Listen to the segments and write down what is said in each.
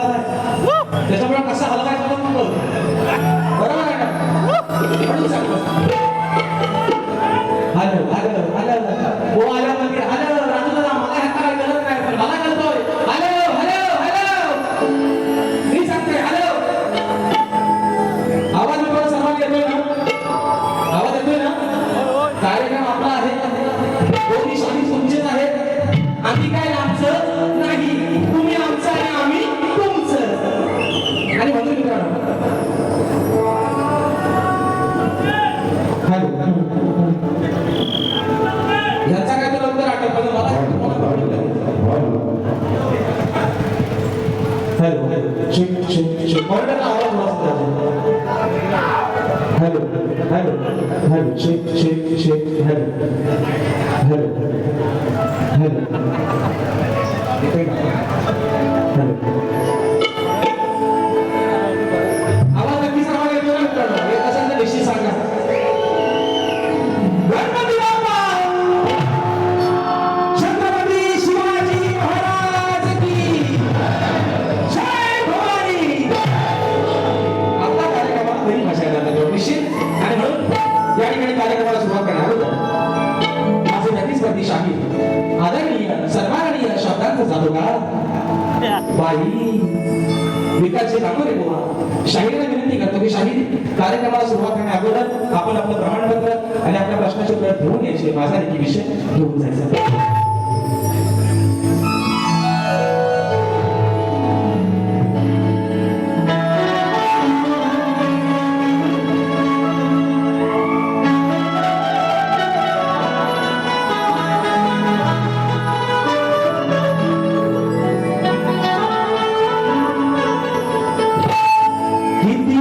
त्याच्यामुळे कसा हलवायचा बरोबर आहे का? हॅलो हॅलो हॅलो हो आलं म्हणजे हॅलो राजूला मला ह्या काय गरज नाही पण मला कळतोय हॅलो हॅलो हॅलो मी सांगतोय हॅलो आवाज मला सर्वांना येतोय ना आवाज येतोय ना कार्यक्रम आपला आहे दोन्ही शाही तुमचेच आहेत आम्ही काय आमचं नाही तुम्ही आमचं आणि आम्ही तुमचं आणि म्हणून मित्रांनो हॅलो याचा काय तुला उत्तर आठवत पण मला hello check check check order आवाज वाजतो hello hello hello check check check hello hello hello hello आवाज नक्की सांगा येतो ना मित्रांनो येत असेल तर निश्चित सांगा गणपती बाप्पा छत्रपती शिवाजी महाराज की जय भवानी आता कार्यक्रमात घरी भाषा करणार निश्चित आणि म्हणून या ठिकाणी कार्यक्रमाला सुरुवात करणार आहोत माझे प्रतिस्पर्धी शाहीर आदरणीय सन्माननीय शब्दांचा जादूगार बाई विकासजी ठाकूर बुवा शाहीरला विनंती करतो की शाहीर कार्यक्रमाला सुरुवात करण्या अगोदर आपण आपलं प्रमाणपत्र आणि आपल्या प्रश्नाचे उत्तर घेऊन यायचे माझा देखील विषय घेऊन जायचा किती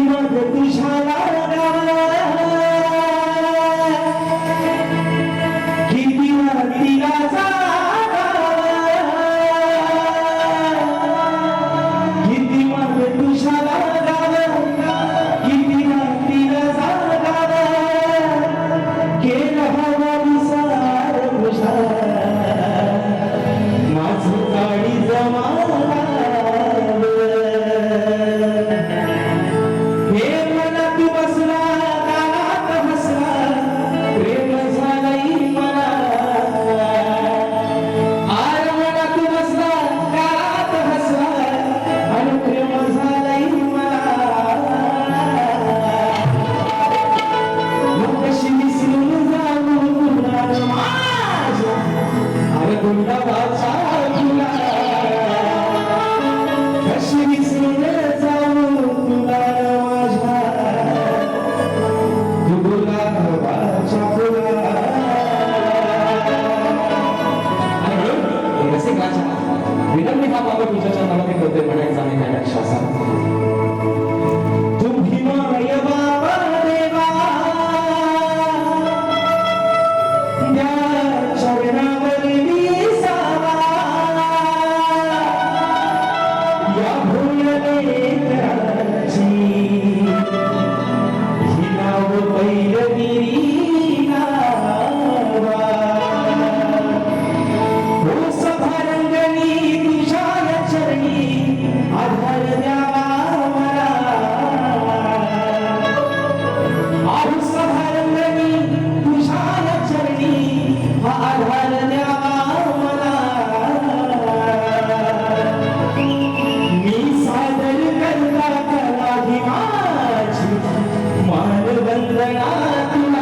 स्मरणा तुला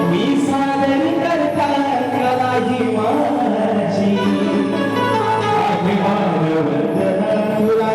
मी सादर करता कला ही माझी अभिमान वंदना तुला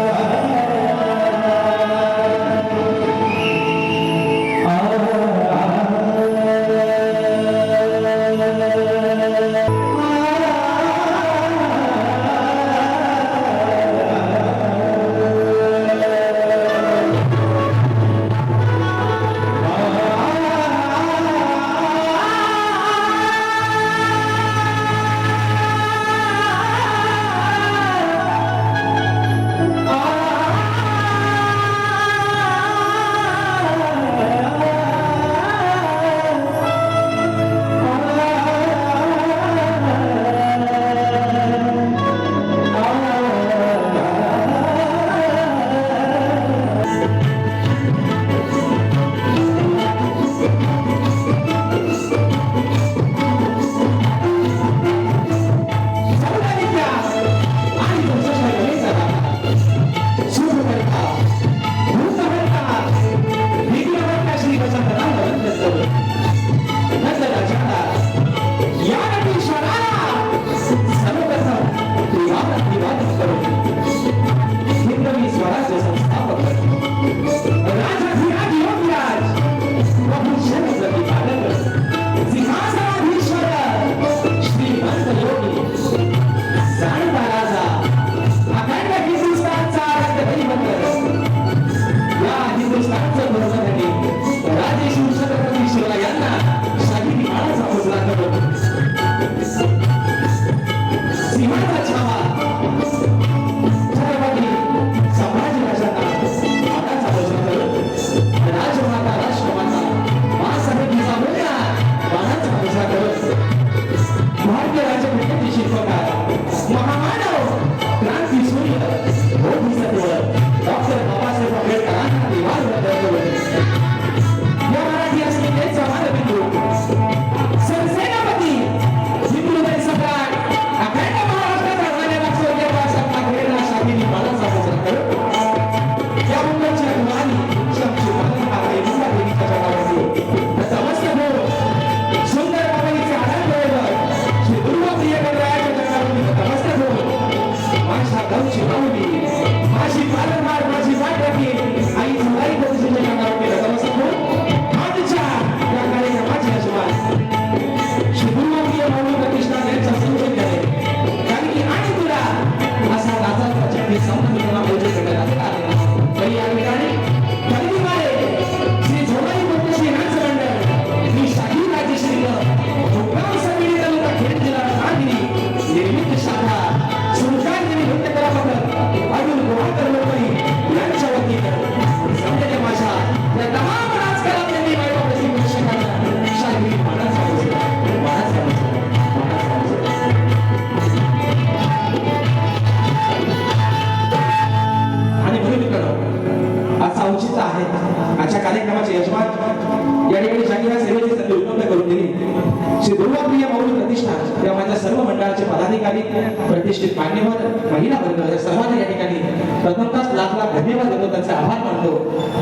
प्रतिष्ठित मान्यवर महिला वर्ग सर्वांना या ठिकाणी प्रथमतः लाख लाख धन्यवाद देतो, त्यांचे आभार मानतो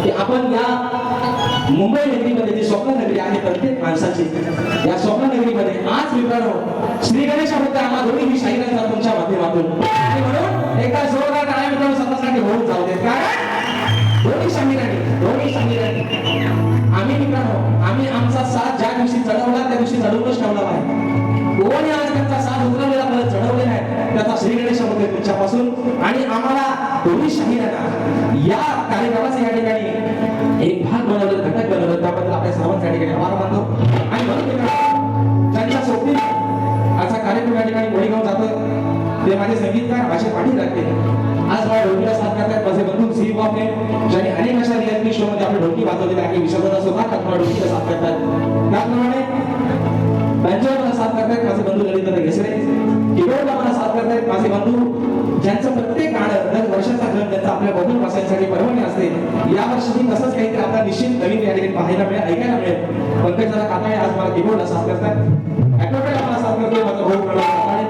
की आपण या मुंबई नगरीमध्ये जी स्वप्न नगरी आहे प्रत्येक माणसाची, या स्वप्न नगरीमध्ये आज मित्रांनो श्री गणेशाबद्दल आम्हा दोन्ही ही शाहीरांचा तुमच्या माध्यमातून आणि म्हणून एका जोरदार टाळ्या मित्रांनो स्वतःसाठी होऊन जाऊ देत, कारण दोन्ही शाहीरांनी आम्ही मित्रांनो आम्ही आमचा साथ ज्या दिवशी चढवला त्या दिवशी चढवूनच ठेवला आहे. कोणी आज त्यांचा साथ उतरवलेला परत चढवले नाही, त्याचा श्री गणेशामध्ये तुमच्यापासून आणि आम्हाला दोन्ही शाहीरांना या कार्यक्रमाचे या ठिकाणी एक भाग बनवलं, घटक बनवलं, त्याबद्दल आपल्या सर्वांच्या या ठिकाणी आभार मानतो. आणि म्हणून त्यांच्या सोबती आजचा कार्यक्रम या ठिकाणी गोळीगाव जातं ते माझे संगीतकार भाषे पाटील लागते. आज मला ढोलकीला साथ करतात माझे बंधू सी बॉम्बे, ज्यांनी अनेक अशा रियालिटी शो मध्ये आपली ढोलकी वाजवलेली आहे. विश्वदादा सुद्धा ढोलकीला साथ करतात. त्याचप्रमाणे बँजोला मला साथ करतात माझे बंधू ललितदादा घेसरे, कीबोर्डला मला साथ करतात माझे बंधू ज्यांचं प्रत्येक गाणं दर वर्षाचा क्रम त्यांचा आपल्या बघून वाचण्यासाठी परवानगी असते. यावर्षी तसंच काहीतरी आपल्याला निश्चित नवीन या ठिकाणी पाहायला मिळेल, ऐकायला मिळेल. पंकजदादा काकाळे आज मला कीबोर्डला साथ करतात, ऍक्टोपेला मला साथ करतोय माझा भाऊ प्रणव काकाळे,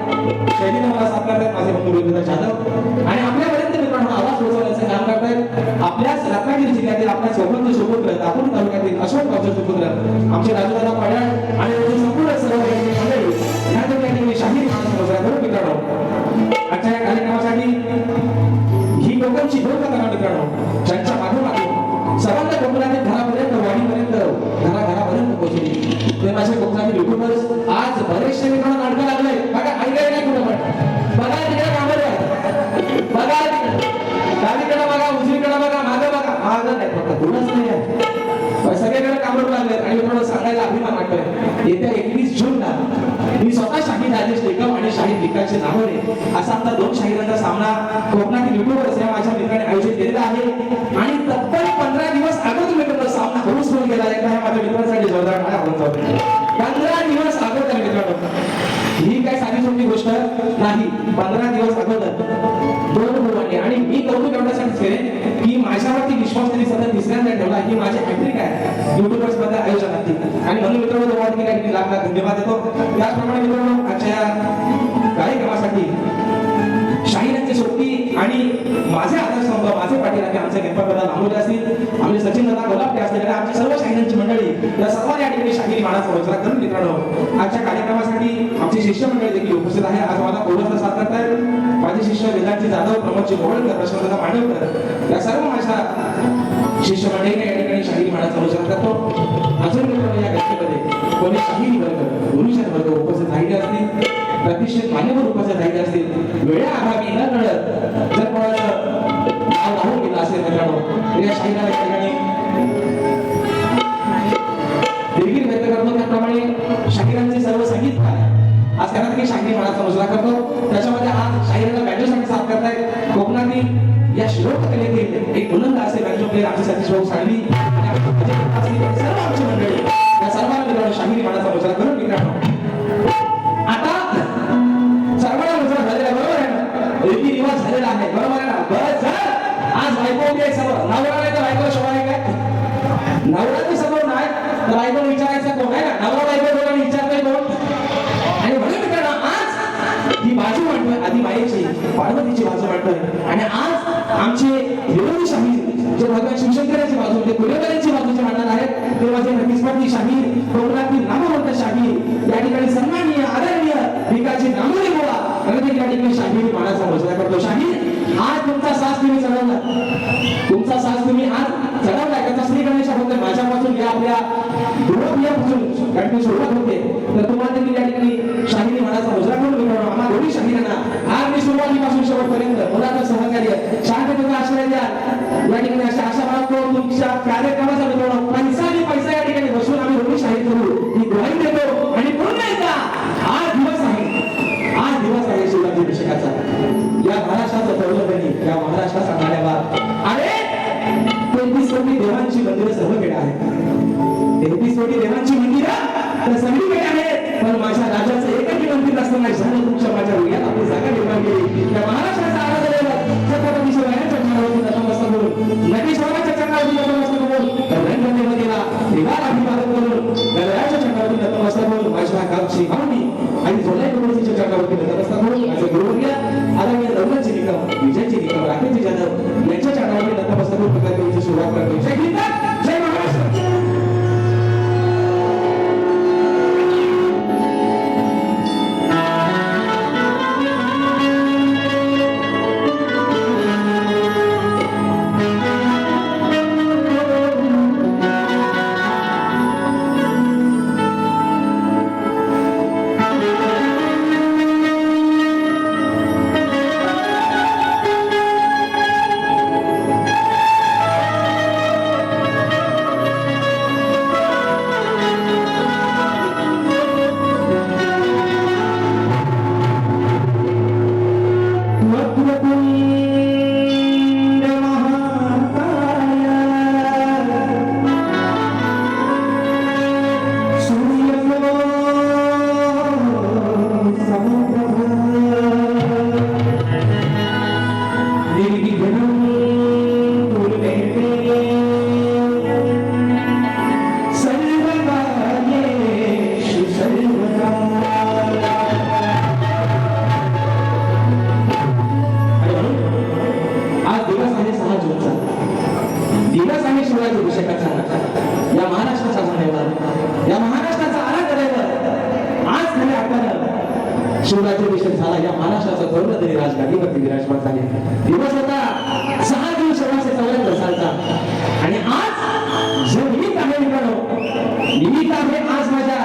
शैलीला मला साथ करतात माझे बंधू रवींद्र जाधव आणि आपल्यापर्यंत मित्रांनो आवाज पोहोचवण्याचं काम करतायत आपल्याच रत्नागिरी जिल्ह्यातील आपल्या सोबतचे सुपुत्र दापोली तालुक्यातील अशोक गावचे सुपुत्र आमचे राजूदादा पडाळ आणि त्यांचे संपूर्ण सर्व मंडळी ह्या ठिकाणी शाहीर माणूस साजरा करू मित्रांनो आजच्या या कार्यक्रमासाठी ही कोकणची लोककथा मित्रांनो ज्यांच्या मागोमागे सर्वांना कोकणातील घरापर्यंत वाडीपर्यंत घरापर्यंत पोहोचली ते माझे कोकणातील युट्यूबर्स आज बरेचसे मित्रांनो नाटकं लागले बघा ऐकायला नाही कुठं पण बघा तिकडे कामर बघा डावीकडे बघा उजवीकडे बघा मागं नाही फक्त कोणच नाही आहे सगळीकडे कामर लागले आणि मित्रांनो सांगायला अभिमान वाटतोय येत्या 21 जूनला मी स्वतः शाहीर राजेश निकम आणि शाहीर विकासचे नावरे असा आमचा 2 शाहिरांचा सामना कोकणातील युट्यूबर्स या माझ्या मित्राने आयोजित केलेला आहे आणि तब्बल 15 दिवस अगोदर मित्रांनो सामना हळूच होऊन गेला एकदा ह्या माझ्या मित्रांसाठी जोरदार टाळ्या वाजवा 15 दिवस अगोदर मित्रांनो ही काय साधी सोपी गोष्ट नाही 15 दिवस अगोदर 2 मुलांनी आणि मी कौतुक एवढ्यासाठीच केले की माझ्यावरती विश्वास त्यांनी सतत तिसऱ्यांदा ठेवला ही माझी हॅट्रिक आहे युट्यूबर्स मध्ये आयोजनाची आणि म्हणून मित्रांनो तुम्हाला देखील लाख लाख धन्यवाद देतो त्याचप्रमाणे मित्रांनो आजच्या कार्यक्रमासाठी शाहिरांची सोबती आणि माझे आदर्शस्तंभ माझे पाठीराखे आमचे गणपतदादा लांबोले असतील आमचे सचिन दादा गोलापटे असतील आणि आमची सर्व शाहिरांची मंडळी या सर्वांनी या ठिकाणी शाहिरी मानाचा वचला करून मित्रांनो आजच्या कार्यक्रमासाठी आमची शिष्य मंडळी देखील उपस्थित आहे आज माझा कोरसचा साथ करतायत माझे शिष्य वेदांची जाधव प्रमोदजी गोवळकर प्रशांतदा मांडवकर या सर्व माझ्या शिष्य मंडळीने या ठिकाणी शाहिरी मानाचा वचला करतो अजून मित्रांनो या गणपतीमध्ये कोणी शाहिरी वर्ग गुरुशर वर्ग उपस्थित राहिले असतील प्रतिष्ठित मान्यवर उपस्थित राहिले असतील वेळा अभावी न कळत जर कोणाचं नाव राहून गेलं असेल मित्रांनो तर या शाहिराला या ठिकाणी देखील व्यक्त करतो त्याप्रमाणे शाहिरांचे सर्व संगीतकार आज त्यांना देखील शाहिरी मानाचा मुजरा करतो त्याच्यामध्ये आज शाहिराला बँजोसाठी साथ करतायत कोकणातील या लोककलेतील एक बुलंद असे बँजो प्लेअर आमचे सतीश भाऊ साळवी आणि सर्व आमची मंडळी या सर्वांना मित्रांनो शाहिरी मानाचा मुजरा करून मित्रांनो आता सर्वांना मुजरा झालेला बरोबर आहे ना रीती रिवाज झालेला आहे बरोबर आहे ना बरं जर आज बायको उभी आहे समोर नवरा नाही तर बायको शोभा आहे काय नवरा समोर नाही तर बायको विचारायचं कोण आहे ना नवरा बायको दोघांनी विचारतोय कोण आणि म्हणून मित्रांनो आज ही बाजू मांडतोय आधी मायेची पार्वतीची बाजू मांडतोय आणि आज आमचे विरोधी शाहीर जे भगवान शिवशंकराची बाजू ते कुलेकरांची बाजू जे मांडणार आहेत ते माझे प्रतिस्पर्धी शाहीर कोकणातील नामवंत शाहीर या ठिकाणी सन्माननीय आदरणीय विकासजी नामोरे बोला आणि या ठिकाणी शाहीर मानाचा वचला करतो शाहीर आज तुमचा सास तुम्ही चढवला तुमचा सास तुम्ही आज चढवला त्याचा श्री गणेशाबद्दल माझ्यापासून या आपल्या गृहप्रियापासून या ठिकाणी सुरुवात होते तर तुम्हाला देखील या ठिकाणी शाहिरी मानाचा मुजरा करून मिळवणं आम्हा दोन्ही शाहिरांना आज मी सुरुवातीपासून शेवटपर्यंत मुलाचं सहकार्य शांततेचा आश्रय द्या या ठिकाणी अशा आशा बाळगतो तुमच्या कार्यक्रमाचा मिळवणं पैसा या ठिकाणी बसून आम्ही दोन्ही शाहीर करू ही ग्वाही देतो आणि पुन्हा एकदा आज दिवस आहे शिवराजी अभिषेकाचा या महाराष्ट्राचं दौलतनी या महाराष्ट्राचा नाण्याबाद अरे 33 कोटी देवांची मंदिरं सर्वकडे आहेत 33 कोटी देवांची मंदिरं तर सगळीकडे आहेत पण माझ्या राजाचं एकही मंदिर असताना झालं तुमच्या माझ्या हृदयात आपली जागा निर्माण केली त्या महाराष्ट्राचा आराधनेवर छत्रपती शिवरायांच्या चरणावरती नतमस्तक होऊन नटेश्वराच्या चरणावरती नतमस्तक होऊन रणगंगेला देवाला अभिवादन करून गणरायाच्या चरणावरती नतमस्तक होऊन माझ्या गावची मावणी आणि जोलाई कुटुंबाच्या चरणावरती नतमस्तक होऊन माझे गुरुवर्य आदरणीय रघुनाथजी निकम विजयजी निकम राकेशजी जाधव यांच्या चरणावरती नतमस्तक होऊन प्रकल्पाची सुरुवात करतो जय हिंद जय महाराष्ट्र शिवराज्याभिषेक झाला या महाराष्ट्राचा तरुण तरी राजगादीवरती विराजमान झाले. दिवस होता 6 जून 1674 सालचा आणि आज जो निमित्त आहे मित्रांनो, निमित्त आहे आज माझ्या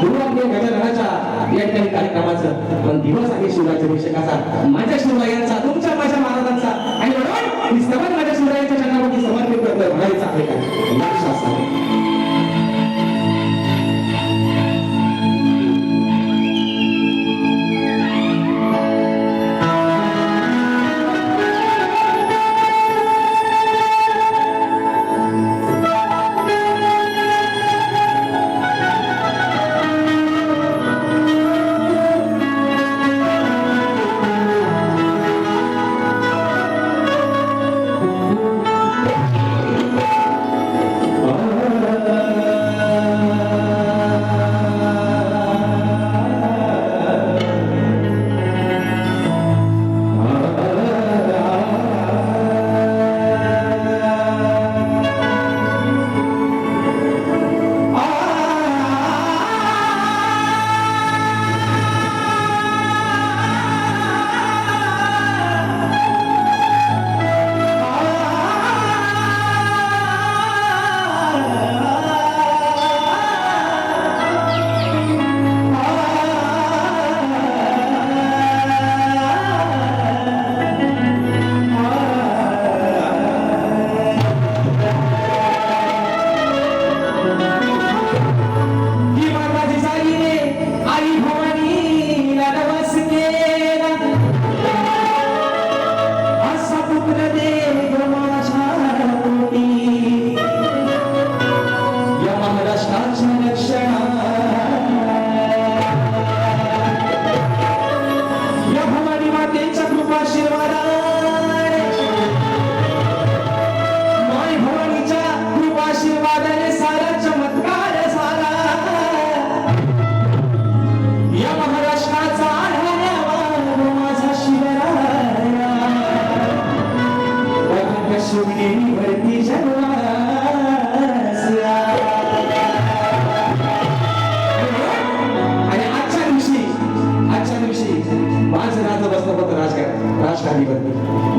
गुरुवार गजाननाच्या या ठिकाणी कार्यक्रमाचं, पण दिवस आहे शिवराज्याभिषेकाचा, माझ्या शिवरायांचा, तुमच्या माझ्या महाराजांचा, आणि म्हणून मी समर्थ माझ्या शिवरायांच्या चरणावरती समर्पित करतोय. म्हणायचं आहे काय लक्ष असावे.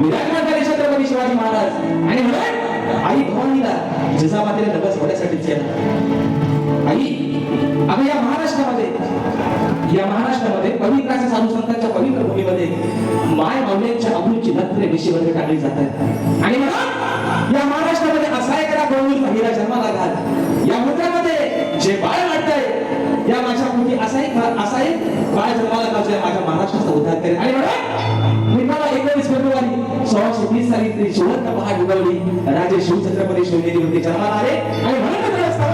विराजमान झाले छत्रपती शिवाजी महाराज, आणि म्हणून आई भवानीला जिजामातेला नवस होण्यासाठीच केला. आई अगं या महाराष्ट्रामध्ये पवित्र अशा साधू संतांच्या पवित्र भूमीमध्ये माय माऊलींच्या अमृतची नत्र विषयवर टाकली जातात, आणि म्हणून या महाराष्ट्रामध्ये असा एक गौरव हिरा जन्माला घाल. या मुद्द्यामध्ये जे बाळ वाटतंय या माझ्या मुली असा एक बाळ जन्माला घालतोय, माझ्या महाराष्ट्राचा उद्धार करेल. आणि म्हणून मी मला 19 फेब्रुवारी 1630 साली सुवर्ण पहाट उगवली, राजे शिवछत्रपती शिवनेरीवरती जन्माला आले, आणि म्हणून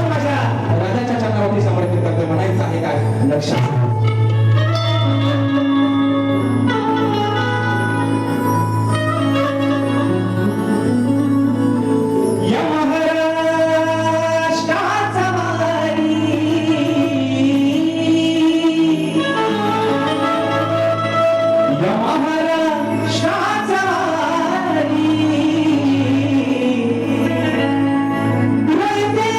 माझ्या राजाच्या चरणावरती समर्पित करतोय. म्हणायचं आहे काय लक्षात. Right there.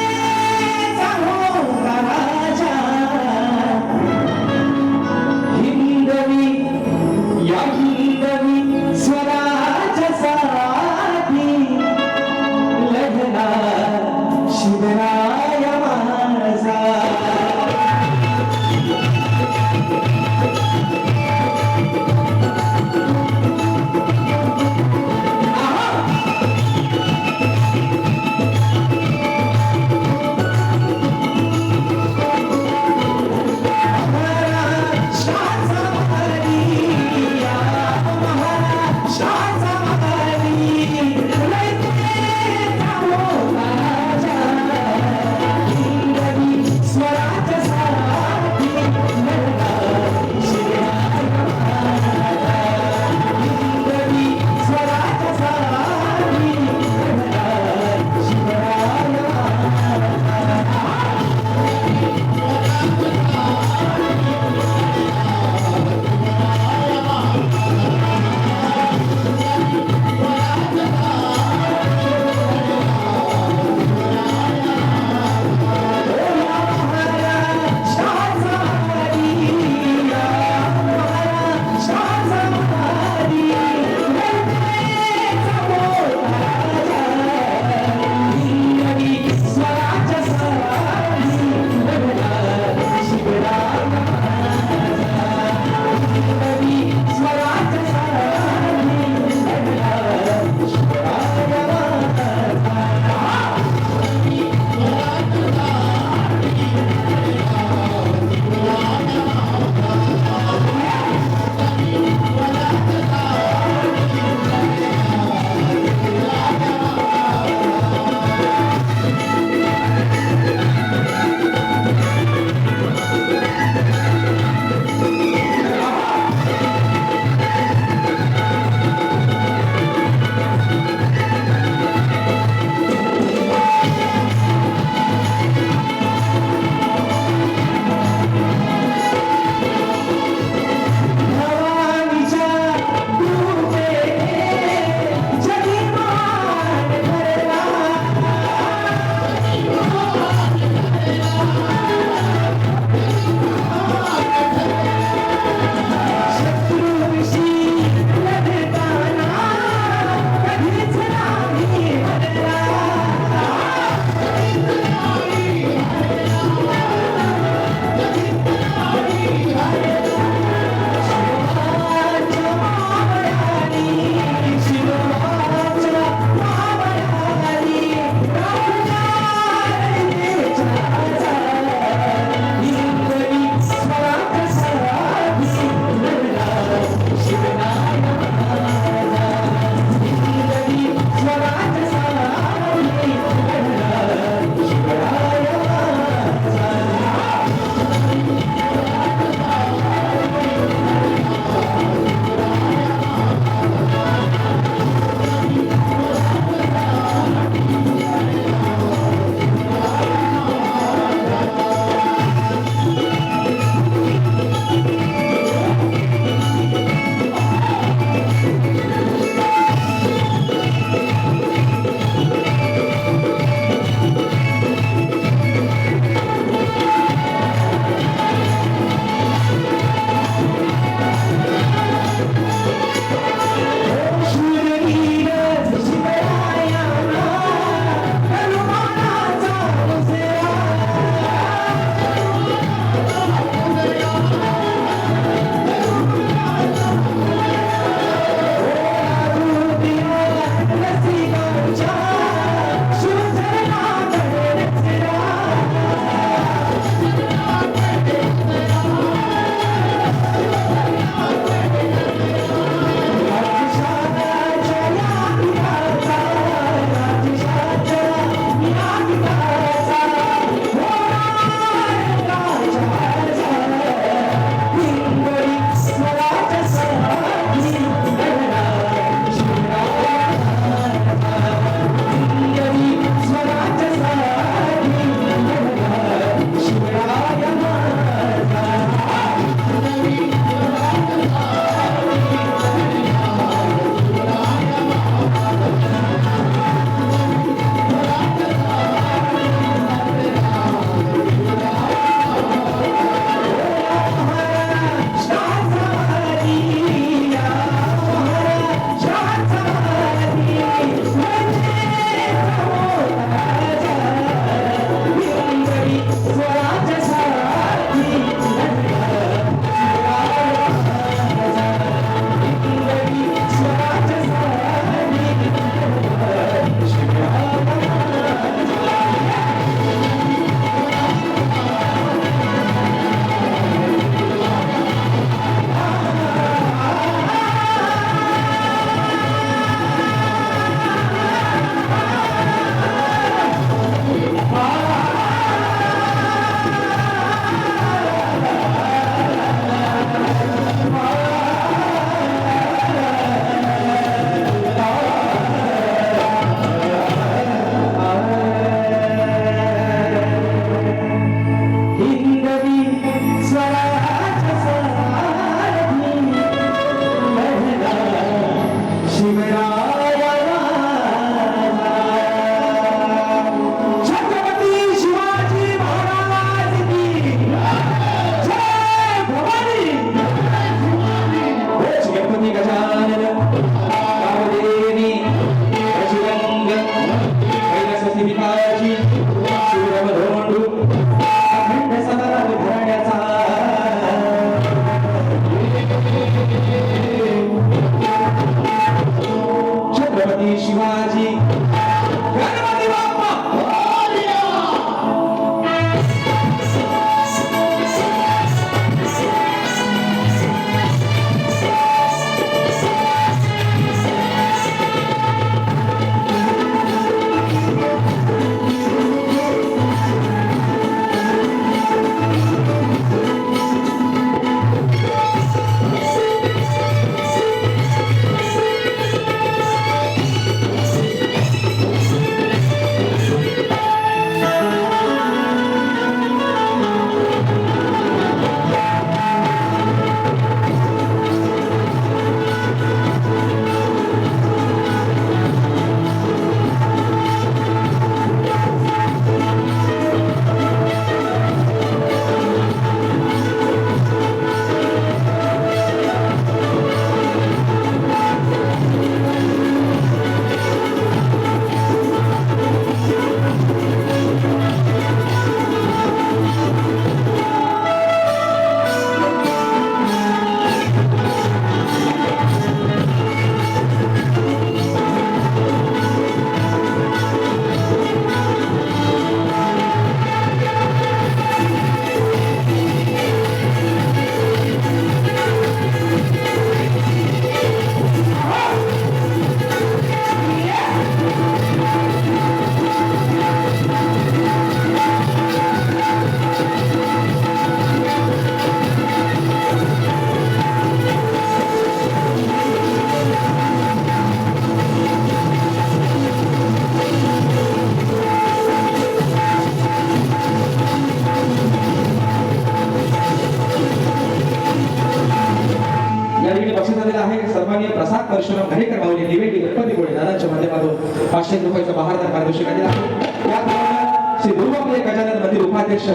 परशुराम घाणेकर माऊली निवेदी गणपती गोळे दादांच्या माध्यमातून 500 रुपयाचा बहारदार पारितोषिक दिला आहे. त्याचप्रमाणे श्री दुर्वाप्रिय गजानन मंदिर उपाध्यक्ष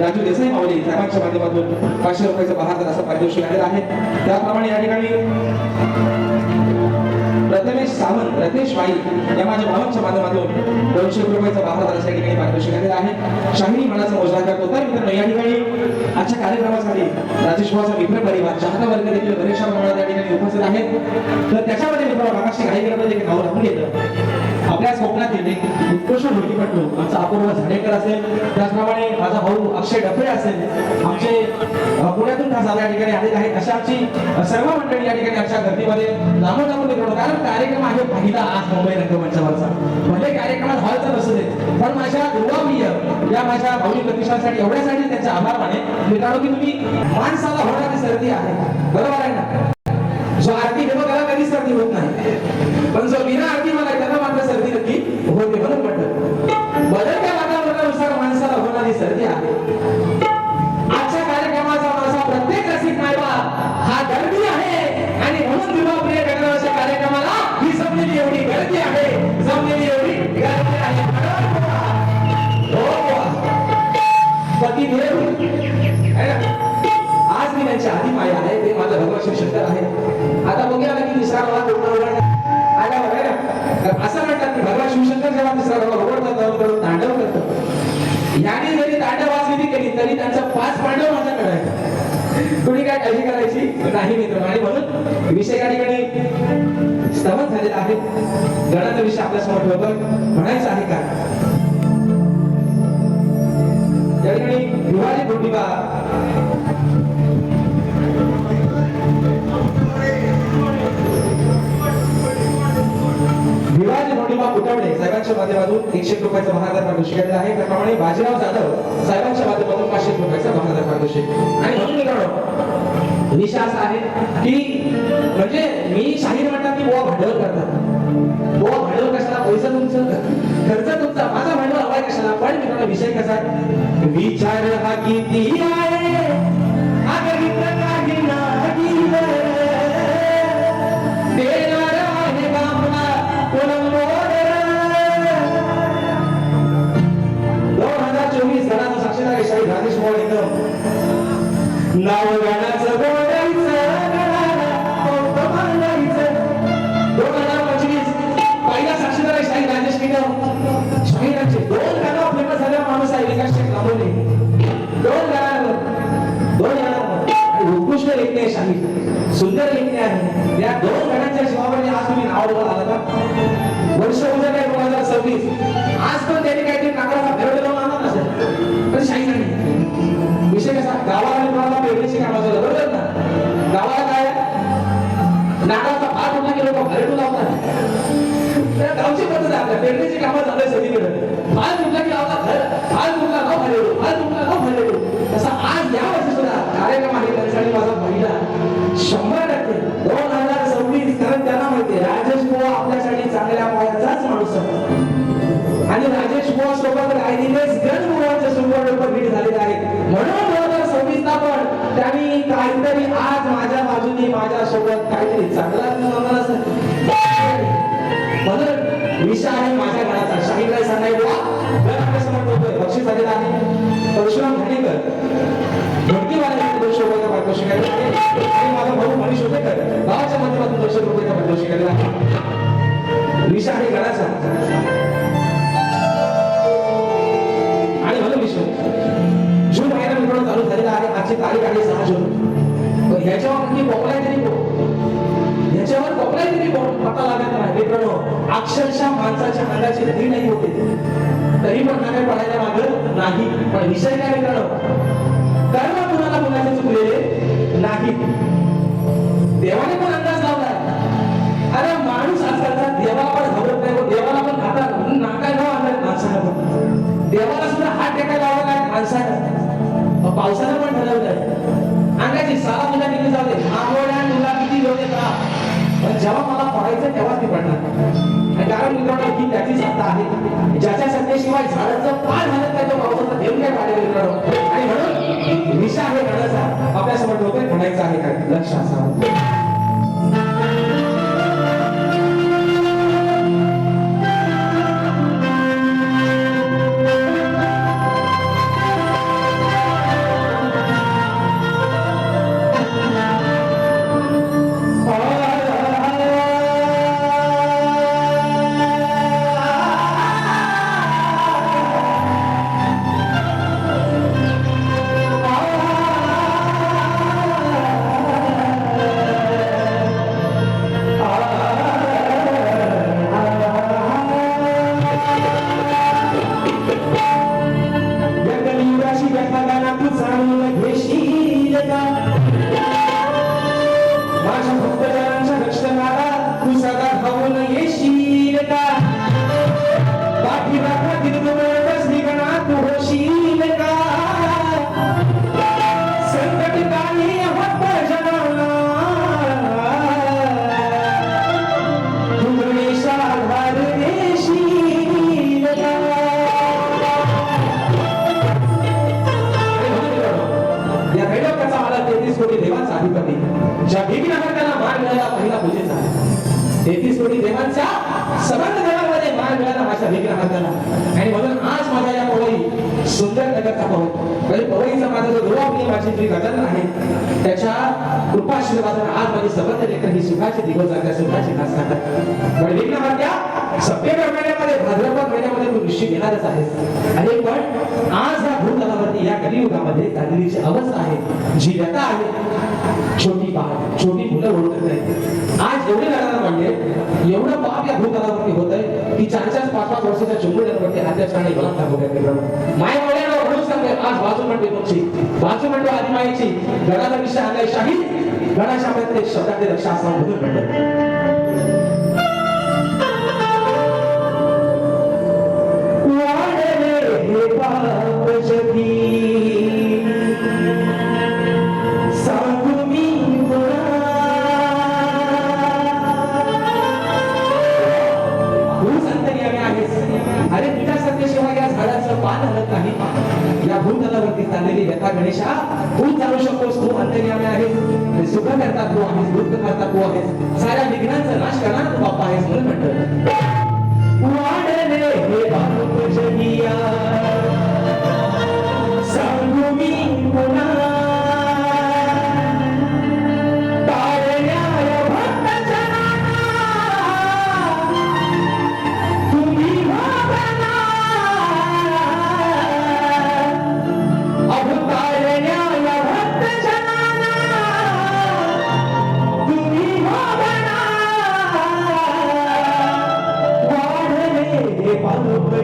राजू देसाई माऊली साहेबांच्या माध्यमातून 500 रुपयाचा बहारदार असं पारितोषिक आलेलं आहे. त्याचप्रमाणे या ठिकाणी प्रथमेश सावंत रत्नेश वाई या माझ्या भावांच्या माध्यमातून 200 रुपयाचा बहारदार अशा ठिकाणी पारितोषिक आलेलं आहे. शाहिनी मनाचा मोजरा करतो. तर मित्रांनो या ठिकाणी आजच्या कार्यक्रमासाठी राजेश भाऊचा मित्र परिवार चाहता वर्ग देखील बरेचशा प्रमाणात या ठिकाणी उपस्थित आहेत. तर त्याच्यामध्ये मित्रांनो मागाशी काही करत देखील नाव राहून येतं. आपल्याच कोकणातील एक उत्कृष्ट ढोलकीपटू आमचा अपूर्व झाडेकर असेल, त्याचप्रमाणे माझा भाऊ अक्षय डफळे असेल, आमचे पुण्यातून खास या ठिकाणी आलेले आहेत. अशा आमची सर्व मंडळी या ठिकाणी आमच्या गर्दीमध्ये लांबून मित्रांनो, कारण कार्यक्रम आहे पहिला आज मुंबई रंगमंचावरचा. भले कार्यक्रमात हॉलचा नसू दे, पण माझ्या दुर्वाप्रिय या माझ्या भाऊनी प्रतिष्ठानसाठी एवढ्यासाठी त्यांचे आभार माने मित्रांनो की तुम्ही माणसाला होणारी सर्दी आहे, बरोबर आहे ना. जो आरती घेतो त्याला कधी सर्दी होत नाही, पण जो बिना आरती मला त्याला मात्र सर्दी नक्की होते. म्हणून म्हटलं बदलत्या वातावरणानुसार माणसाला होणारी सर्दी आहे. आजच्या कार्यक्रमाचा माझा प्रत्येक रसिक मायबा हा गर्दी आहे आणि म्हणून दुर्वाप्रिय गणरायाच्या कार्यक्रमाला ही जमलेली एवढी गर्दी आहे, जमलेली एवढी गर्दी आहे. हो पती देव आज मी त्यांच्या आधी माया आहे, ते माझं भगवान शिवशंकर आहे. आता बघूया की तिसरा डोळा कोणता उघडला आला बघा ना. असं म्हणतात की भगवान शिवशंकर जेव्हा तिसरा डोळा उघडतात तेव्हा तांडव करतात. याने जरी तांडव विधी केली तरी त्यांचा 5 पांडव माझ्याकडे आहेत. कुणी काय काळजी करायची नाही मित्र. आणि म्हणून विषय या ठिकाणी स्तवन झालेला आहे. गणाचा विषय आपल्या समोर ठेवतो, म्हणायचं आहे का या ठिकाणी विवाही गोंडीबा विवाजी गोंडीबा कुटवडे साहेबांच्या माध्यमातून 100 रुपयाचा बहारदार पारितोषिक आलेला आहे. त्याप्रमाणे बाजीराव जाधव साहेबांच्या माध्यमातून 500 रुपयाचा बहारदार पारितोषिक. आणि म्हणून मित्रांनो विषय असा आहे की म्हणजे मी शाहीर म्हणतात की बुवा भांडवल करतात. बुवा भांडवल कशाला, पैसा तुमचं, खर्च तुमचा, माझा भांडवल हवाय कशाला. पण मित्रांनो विषय कसा आहे, विचार हा किती आहे अगणित काही नाही देणार आहे बाबा कोलंबोर. 2024 गणाचा साक्षीदार आहे शाहीर राजेश मोळ एकदम नाव गाण्याचं बोलायचं गणाला मांडायचं. 2025 पहिला साक्षीदार आहे शाहीर राजेश किंग शाहीरांचे 2 गाणं फेमस झालेला माणूस आहे विकास शेख लांबोले. 2 गाणं उत्कृष्ट लेखणी आहे शाहीर, सुंदर लेखणी आहे. या 2 गाण्यांच्या जीवावर आज तुम्ही नाव बोला आला का. वर्ष उजळ आहे 2026, आज पण त्यांनी काहीतरी नाकाला फिरवलेला मानत नसेल, पण शाहीरांनी विषय कसा गावाला कोणाला पेरणीची कामाचं बरोबर ना. गावाला काय नाकाचा भात उठला की लोक भरेटू लावतात. त्या गावची पद्धत आहे आपल्या पेरणीची कामं झालं सगळीकडे. भात उठला की लावतात, भात उठला न भरेडू, भात उठला न भरेडू. तसा आज या वर्षी सुद्धा कार्यक्रम आहे त्यासाठी माझा पहिला 100% 2026. कारण त्यांना माहिती राजेश बुवा आपल्यासाठी चांगल्या वयाचाच माणूस आहे. आणि राजेश बुवा सोबत राहिलेलेच गणमुलांच्या सुरुवातीवर भेट झालेले आहे. म्हणून 2026 ला पण त्यांनी काहीतरी आज माझ्या बाजूने माझ्या सोबत काहीतरी चांगला म्हणून विषय आहे माझ्या गणाचा. शाहीर काय सांगायचं गण आपल्या समोर होतोय, बक्षीस आलेला आहे. परशुराम घाणेकर ढोलकीवाला 200 रुपयाचा पारितोषिक आलेला आहे. आणि माझा भाऊ मनीष होतेकर गावाच्या माध्यमातून 200 रुपयाचा पारितोषिक आलेला आहे. विषय आहे गणाचा. आणि म्हणून विषय जून महिना मित्रांनो चालू झालेला आहे. आजची तारीख आहे 6 जून. पण ह्याच्यावर नक्की कोपलाय तरी ह्याच्यावर कोपलाय तरी पता लागत नाही मित्रांनो. अक्षरशः माणसाच्या अंगाची धरी नाही होते तरी पण नका पडायला मागत नाही. पण विषय काय मित्रांनो, कर्म कुणाला कुणाचे चुकलेले नाही. देवाने पण अंदाज लावलाय. अरे माणूस आजकालचा देवाला पण घाबरत नाही, देवाला पण घातात म्हणून नाका न आणत माणसाला पण. देवाला सुद्धा हात टेकायला लावला आहे माणसाला. पावसानं पण ठरवलंय अंगाची साला तुला किती जाऊ दे, आंघोळ्या तुला किती जाऊ दे का, पण जेव्हा मला पडायचं तेव्हाच मी पडणार. कारण मित्रांनो ही त्याची सत्ता आहे. ज्याच्या सत्तेशिवाय झाडाचं पान झालं त्याच्या पावसाचं देव काय पाडेल मित्रांनो. आणि म्हणून विषय आहे गणाचा आपल्या समोर होतोय, म्हणायचं आहे काय लक्ष असावं. कोटी देवांचा अधिपती ज्या विघ्नहर त्याला मान मिळाला पहिला पूजेचा 33 कोटी देवांच्या समर्थ देवांमध्ये मान मिळाला माझ्या विघ्नहर्त्याला आणि म्हणून आज माझ्या या पवई सुंदर नगरचा पवई म्हणजे पवईचा माझा जो दुरावली माझी जी गजल आहे त्याच्या कृपाशीर्वादाने आज माझी समर्थ लेकर ही सुखाची दिवस जातात सुखाची घास खातात पण विघ्नहर्त्या सप्टेंबर महिन्यामध्ये भाद्रपद महिन्यामध्ये तू निश्चित येणारच आहेस आणि पण आज या भूतलावरती या कलियुगामध्ये चाललेली अवस्था आहे जी व्यथा आहे छोटी बाळ छोटी मुलं ओळखत नाही आज एवढे लढायला वाढले एवढं पाप या भूतलावरती होत आहे की 4-5 वर्षाच्या चिमुरड्यांवरती अत्याचाराने बलात्कार होत आहे माय वडिलांना म्हणून सांगते आज बाजू म्हणते तुमची बाजू म्हणतो आदिमाईची गडाला विषय आलाय शाही गडाच्या प्रत्येक शब्दाचे रक्षा असं म्हणून म्हणतात अरे तुझ्या सत्तेशिवाय या झाडाचं पान हलत नाही या भूतलावरती चाललेली व्यथा गणेशा तू जाणू शकतोस तू अंतर्यामी आहेस सुख करता तू आहेस दुःख करता तू आहेस साऱ्या विघ्नांचा नाश करणार तू बाप्पा आहेस म्हणून म्हणतो वाढले हे बाप जगिया सांगू मी पुन्हा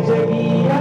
जगिया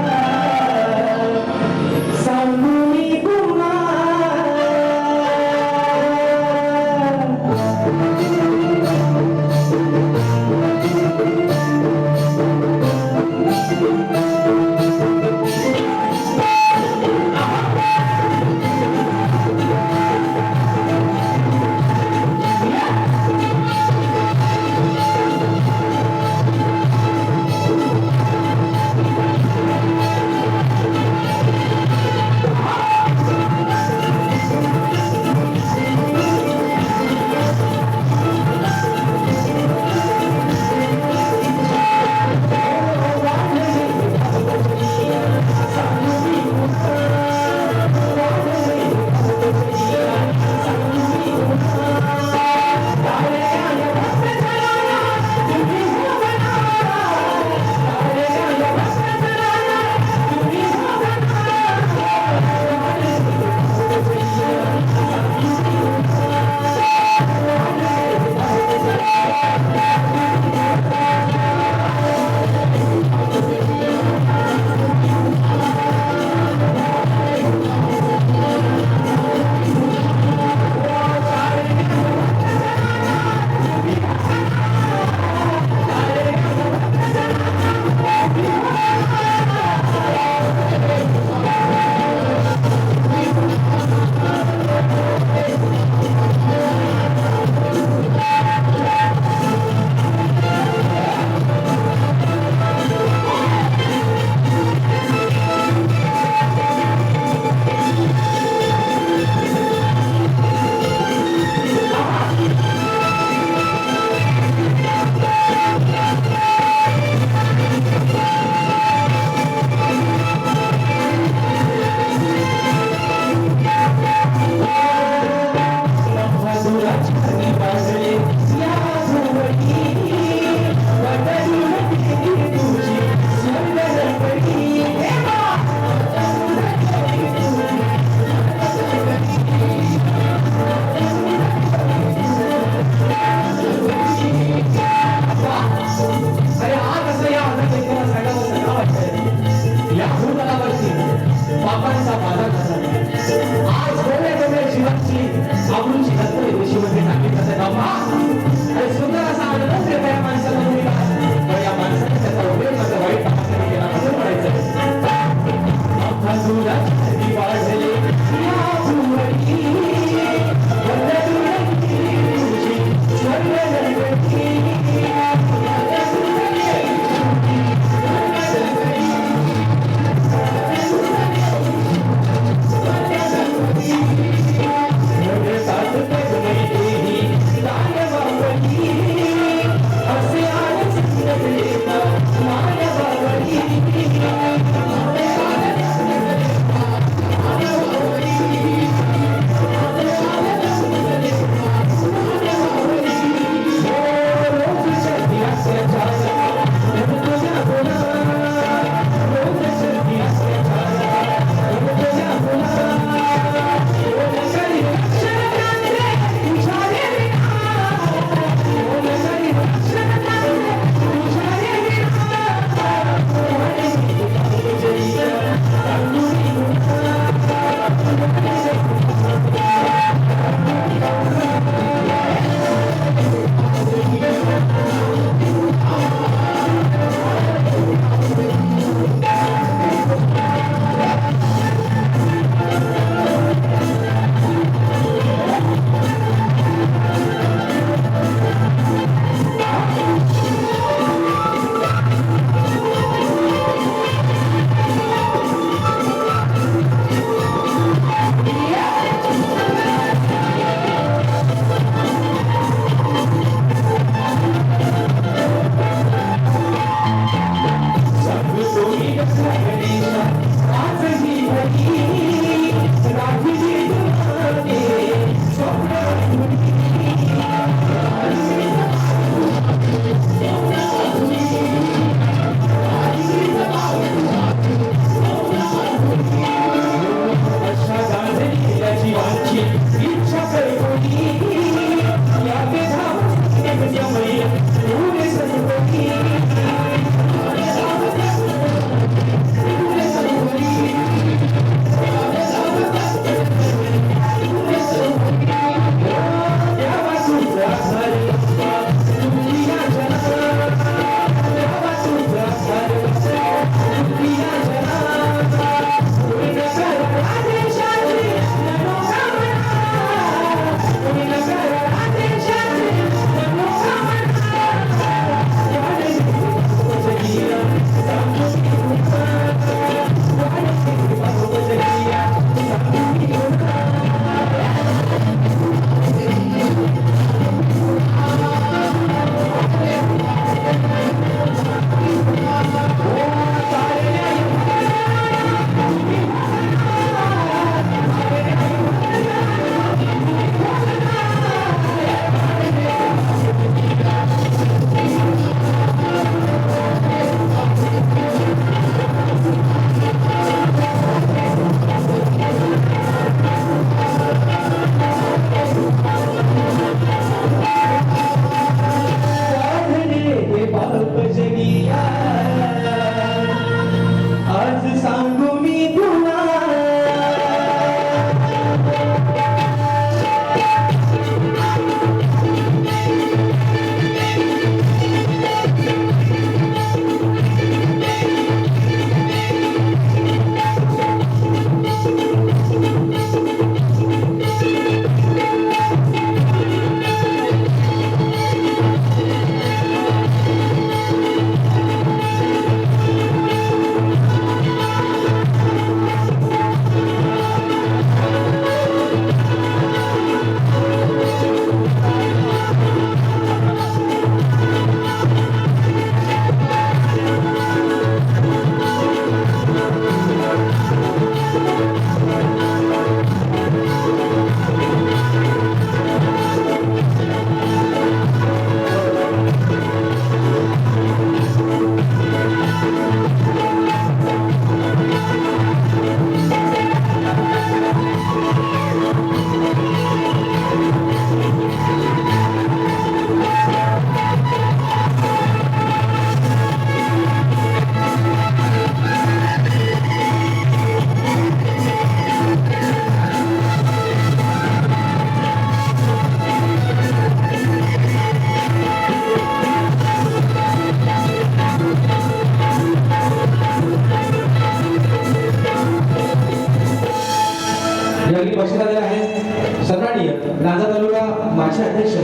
यावेळी बक्षीस आलेले आहे सन्माननीय लांजा तालुका माजी अध्यक्ष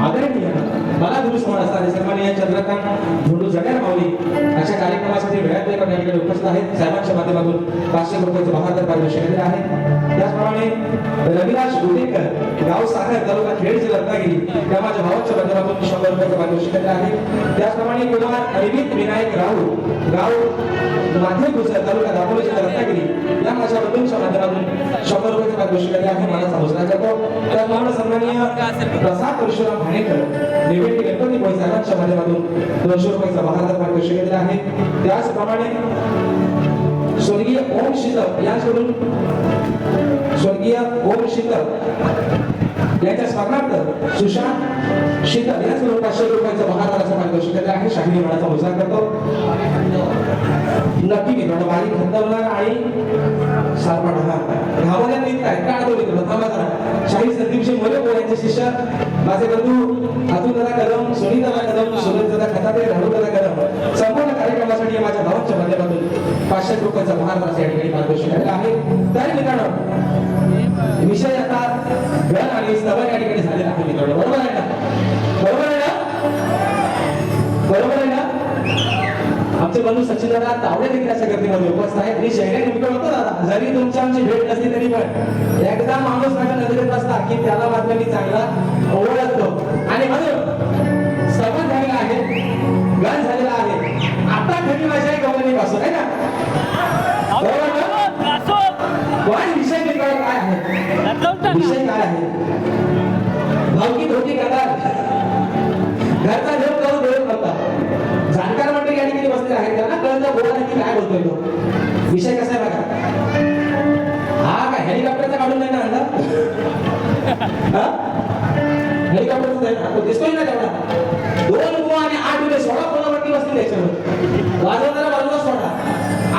आदरणीय मला दुरुस्त म्हणत असणारे सन्माननीय चंद्रकांत धोंडू जगेर माऊली अशा कार्यक्रमासाठी वेळातले पण या ठिकाणी उपस्थित आहेत. साहेबांच्या माध्यमातून 500 रुपयाचं बहादर पारितोषिक दिले आहे. त्याचप्रमाणे रविराज गोटेकर गाव साखर तालुका खेड जिल्हा रत्नागिरी त्या माझ्या भावाच्या माध्यमातून 100 रुपयाचं पारितोषिक दिले आहे. त्याचप्रमाणे कुमार अनिमित विनायक राहू गाव माध्यम गुजर तालुका दापोली जिल्हा रत्नागिरी या माझ्या बंधूंच्या माध्यमातून 100 रुपयाचं पारितोषिक दिले आहे. मला समजला जातो. त्याचप्रमाणे सन्माननीय प्रसाद परशुराम भाणेकर निवेदी गणपती भोई साहेबांच्या माध्यमातून 200 रुपयाचा बहादर पारितोषिक दिले आहे. त्याचप्रमाणे स्वर्गीय ओम शीतल यांच्याकडून स्वर्गीय ओम शीतल यांच्या स्मरणार्थ सुशांत शीतल यांच्याकडून 500 रुपयाचं बहादराचं पारितोषिक दिले आहे. शाहिरी मनाचा मुजरा करतो. नक्की मित्रांनो बारीक खंतवणार आणि सारपाट हा गावाला निघत आहे का आठवली तुला थांबा जरा. शाहीर संदीपजी मोरे यांचे शिष्य माझे बंधू अतुल दादा कदम, सोनी दादा कदम, सुरेश दादा खताते, राहुल दादा कदम संपूर्ण कार्यक्रमासाठी माझ्या भावाच्या माध्यमातून 500 रुपयाचा बहादराचा या ठिकाणी पारितोषिक दिले आहे. तर मित्रांनो विषय आता गण आणि स्तवन या ठिकाणी झालेला आहे मित्रांनो. बरोबर आहे ना? बरोबर आहे ना? बरोबर आहे ना? आमचे बंधू सचिन दादा तावडे देखील अशा गर्दीमध्ये उपस्थित आहेत. मी शहरात निमित्त होतो दादा, जरी तुमच्या आमची भेट नसली तरी पण एकदा माणूस माझ्या नजरेत असला की त्याला मात्र मी चांगला ओळखतो. आणि म्हणून सवन झालेला आहे, गण झालेला आहे. आता खरी माझ्या गवळणी पासून आहे ना? बरोबर ना? पण विषय मित्रांनो काय आहे? विषय काय आहे? भावकी धोकी करतात, घरचा देव करून देव करतात. जाणकार मंडळी या ठिकाणी बसलेले आहेत, त्यांना कळतं बोला नक्की काय बोलतोय तो. विषय कसा आहे बघा. हा काय हेलिकॉप्टरचा काढून नाही ना आणला? हेलिकॉप्टरचा आहे ना? तो दिसतोय ना तेवढा. 2 बुवा आणि 8 दुने 16 कोणावरती बसतील त्याच्यावर. वाजवणारा बाजूला सोडा.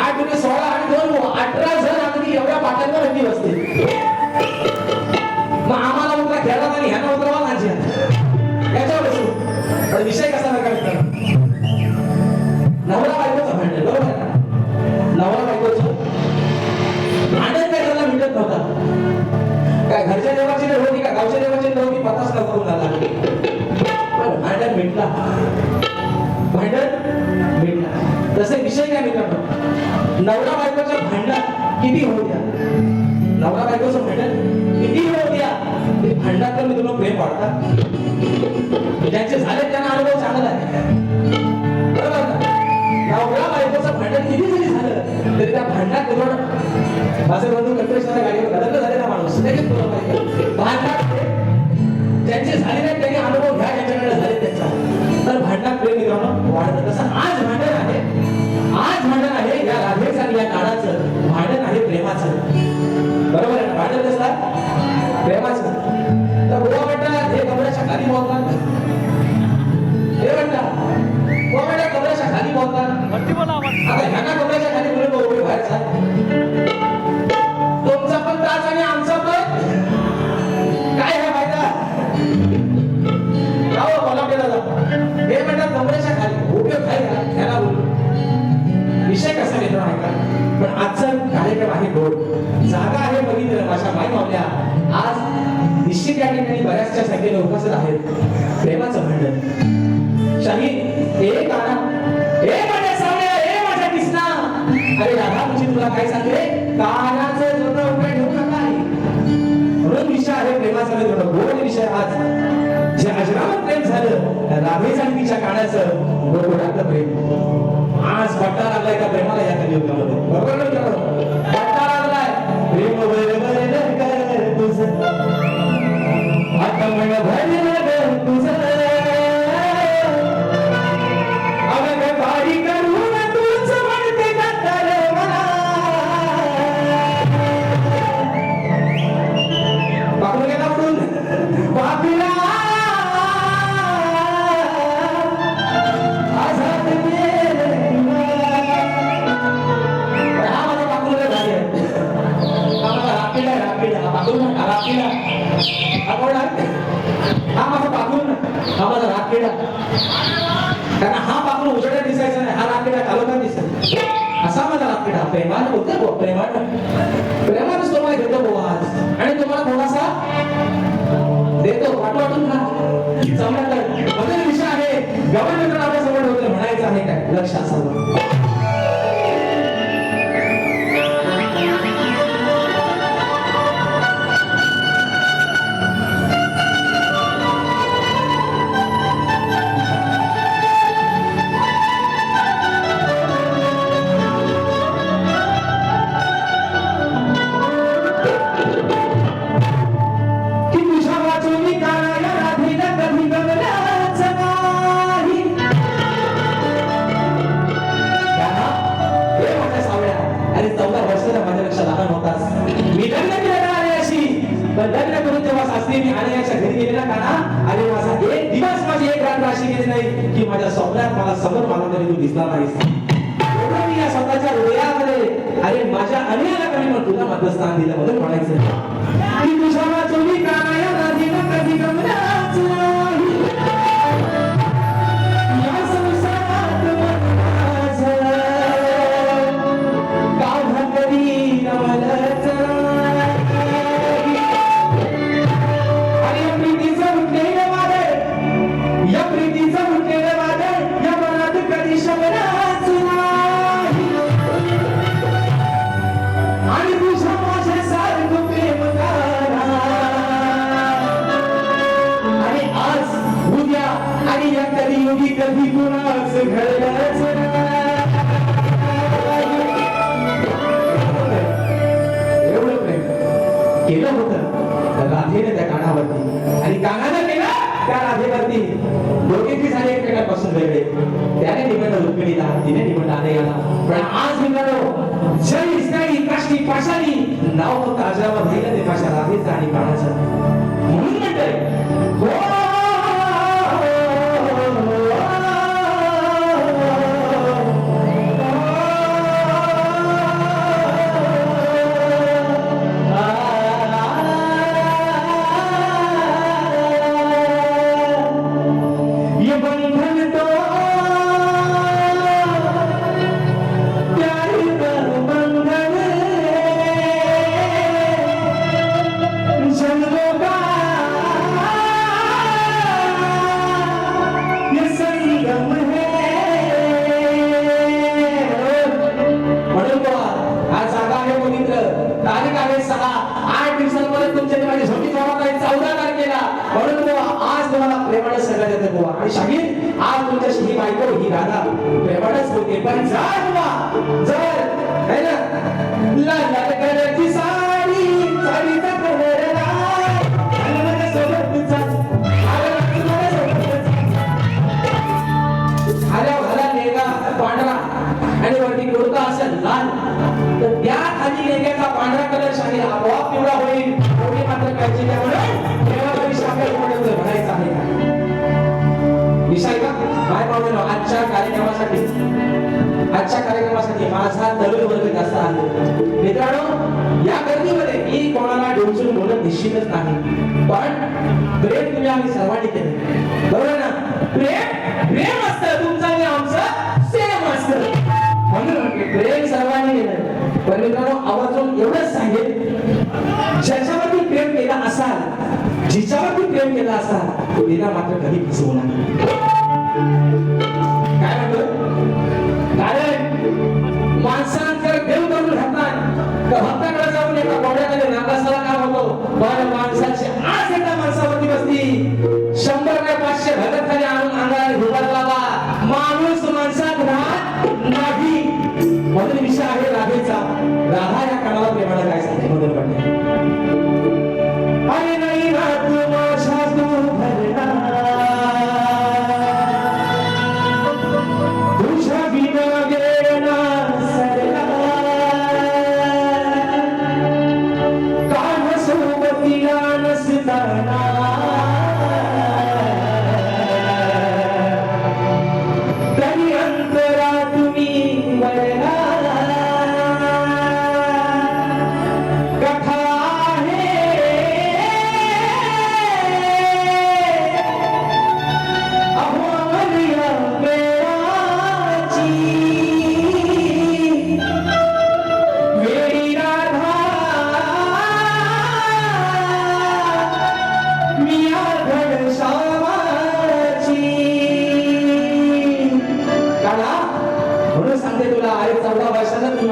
8 दुने 16 आणि 2 बुवा 18 जण अगदी एवढ्या पाट्यांवर नक्की बसतील. मग आम्हाला उतरा खेळात आणि ह्यांना उतरवा माझी याच्यावर बसू. पण विषय कसा बघा मित्रांनो. नवरा बायकोचं भांडण बरोबर आहे ना? नवरा बायकोचं भांडण काय त्याला मिटत नव्हता. काय घरच्या देवाची तर होती का गावच्या देवाची तर होती पताच न करून आला. पण भांडण मिटला. भांडण मिटला. तसे विषय काय मित्रांनो. नवरा बायकोचं भांडण किती होऊ द्या. नवरा बायकोचं भांडण किती होऊ द्या. ते भांडणात तर मी तुला प्रेम वाढतात. ज्यांचे झाले त्यांना अनुभव चांगला आहे. बरोबर ना? नवरा बायकोचं भांडण किती जरी झालं तरी त्या भांडणात तुला माझे बंधू कंट्रेशनच्या गाडीवर गदगद झालेला माणूस लगेच तुला पाहिजे. भांडणात ज्यांचे झाले नाही त्यांनी अनुभव घ्या, ज्यांच्याकडे झाले त्यांचा. तर भांडणात प्रेम मित्रांनो वाढतं. तसं आज भांडण आहे. आज भांडण आहे या राधेचं आणि या काळाचं भांडण आहे प्रेमाचं. बरोबर आहे ना? भांडण कसं आहे? प्रेमाचं. तर बुवा म्हणतात हे कमरेच्या खाली बोलतात. हे म्हणतात बुवा म्हणतात कमरेच्या खाली बोलतात. आता ह्यांना कमरेच्या खाली बोलून उभे व्हायचा. तुमचा पण त्रास आणि आमचा पण काय आहे फायदा? जाऊ मला दादा हे म्हणतात कमरेच्या खाली उभे व्हायला ह्याला बोलू. विषय कसा मित्र आहे का? पण आजचा कार्यक्रम आहे गोड. जागा आहे पवित्र. माझ्या माई मावल्या आज निश्चित या ठिकाणी बऱ्याचशा संख्येने उपस्थित आहेत. प्रेमाचं भांडण. शाहीर एक गाणं ए माझ्या सावळ्या ए माझ्या कृष्णा. अरे राधा म्हणजे तुला काय सांगते कानाचं जोडं उभे ठेवू नका. म्हणून विषय आहे प्रेमाचा मित्र. गोड विषय आज जे अजरामर प्रेम झालं राधेचं आणि तिच्या कानाचं गोडातलं प्रेम. आज पट्टा लागलाय का प्रेमाला या कलियुगामध्ये. बरोबर ना मित्रांनो? पट्टा लागलाय प्रेम बरोबर कर तुझं आता मन भरलं ग तुझं. अगं बारी करून तूच म्हणते कातर मला. पाकडून गेला उडून बापीला आझाद केलं. हा माझा पाकडून झाले. हा माझा रापीला रापीला पाकडून रापीला हा माझा पाकडून हा माझा रापीला. कारण हा पाकडून उजड्यात दिसायचा नाही. हा रापीला कालोखात दिसत. असा माझा रापीला. प्रेमानं बोलतोय प्रेमानं. प्रेमानं तो मला घेतो आज. आणि तुम्हाला थोडासा देतो वाटून खा जमलं तर बदल विषय आहे गवन मित्र आपल्या समोर होते म्हणायचं आहे काय लक्ष असावं लग्न करून जेव्हा सासरी मी आण्याच्या घरी गेले ना काना अरे माझा एक दिवस माझी एक रात्र अशी गेली नाही की माझ्या स्वप्नात मला समोर मला तरी तू दिसला नाहीस एवढं मी या स्वतःच्या हृदयामध्ये अरे माझ्या अन्याला कमी पण तुला मध्यस्थान दिलं म्हणून म्हणायचं की तुझ्या वाचोली कानाया राधीला कधी गमनाच नाही या संसारात माझं गाव कधी रमलंच कधी कुणाच घडलंच एवढं प्रेम केलं होतं राधेने त्या कानावरती आणि कानानं केलं त्या राधेवरती दोघेही झाले एकमेकांपासून वेगळे त्याने निबंध रुक्मिणीला तिने निबंध आनयाला पण आज मित्रांनो जय इस्राई काष्टी पाशाली नाव फक्त अजरावर राहिलं ते पाशा राधेचं आणि कानाचं म्हणून म्हणतंय आणि शाहीर आज तुमच्याशी ही बायको ही राधा प्रेमानच होते पण जर जर है ना लाल कलरची साडी साडीचा कलर लाल आणि माझ्या सोबत तुझा आल्या घाला नेगा पांढरा आणि वरती कुर्ता असेल लाल तर त्या खाली नेग्याचा पांढरा कलर शाहीर आपोआप पिवळा होईल एवढी मात्र काळजी त्यामुळे देवाचा विषय म्हणायचा आहे विषय का काय पाहून आजच्या कार्यक्रमासाठी माझा तरुण वर्ग जास्त आहे मित्रांनो या गर्दीमध्ये मी कोणाला डोचून बोलत निश्चितच नाही पण प्रेम तुम्ही आम्ही सर्वांनी केले बरोबर ना प्रेम असतं तुमचं आणि आमचं सेम असतं म्हणून प्रेम सर्वांनी केलं पण मित्रांनो आवर्जून एवढंच सांगेल ज्याच्यावरती प्रेम केला असाल जिच्यावरती प्रेम केला असाल तो तिला मात्र कधी फसवू नका काय म्हणतो कारण माणसांकडे देव करून घातलाय तर भक्ताकडे जाऊन एका कोड्याकडे नाकासाला काय होतो पण माणसाची आस एका माणसावरती बसती 100 काय 500 भगत खाली आणून अंगाला घुबत लावा माणूस माणसात राहत नाही म्हणून विषय आहे राधेचा राधा या कानाला प्रेमाला काय सांगते म्हणून म्हणते अरे नाही रात माझा तू भरला तुझ्या बिना गेला सरला कान सोबतीला नसताना तरी अंतरा तुम्ही वरला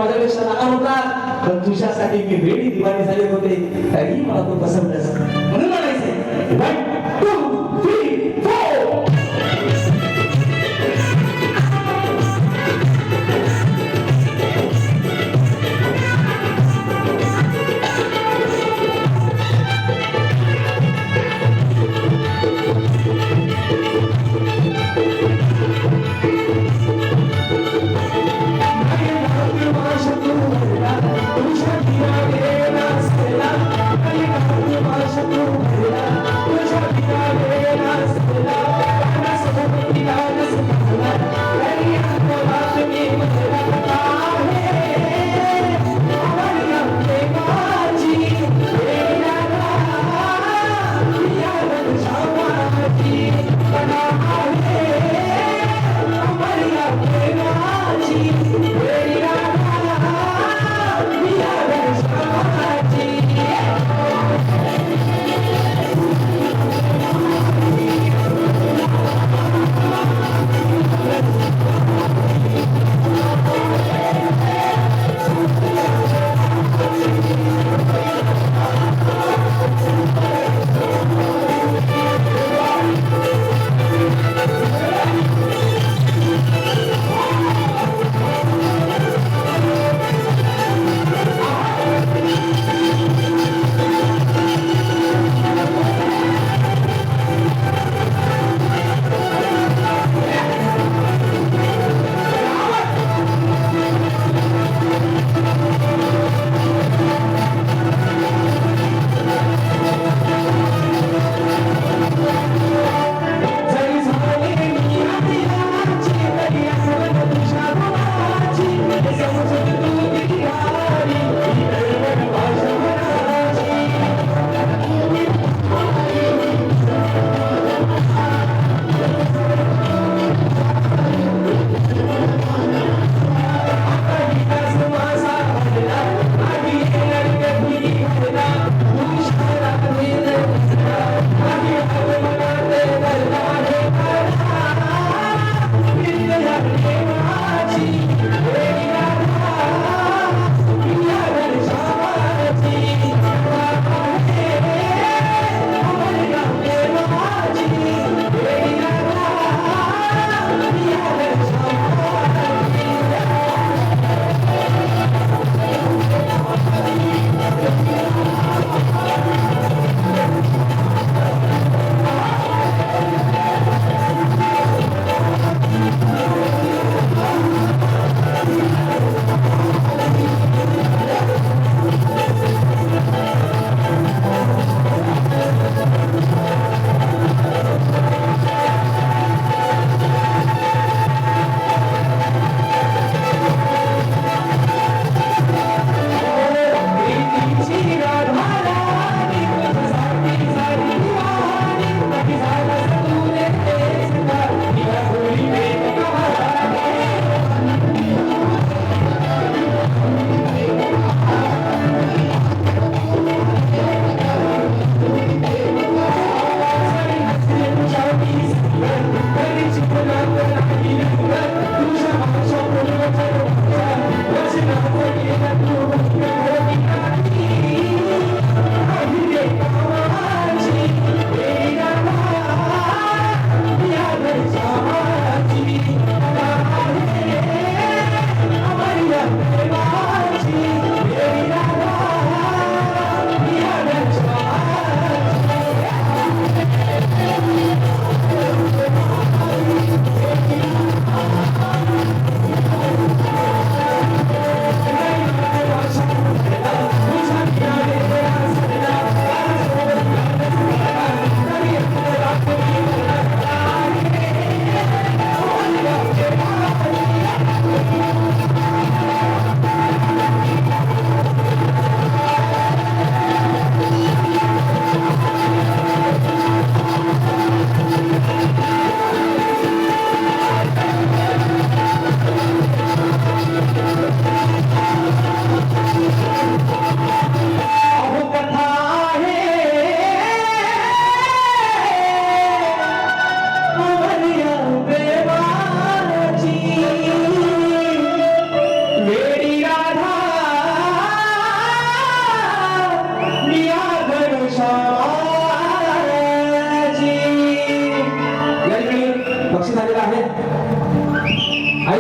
माझ्यापेक्षा लहान होता पण तुझ्यासाठी मी वेळी दिवाणी झाले होते तरीही मला तू पसंतच म्हणून म्हणायचंय 1 2 3 4 तुझ्या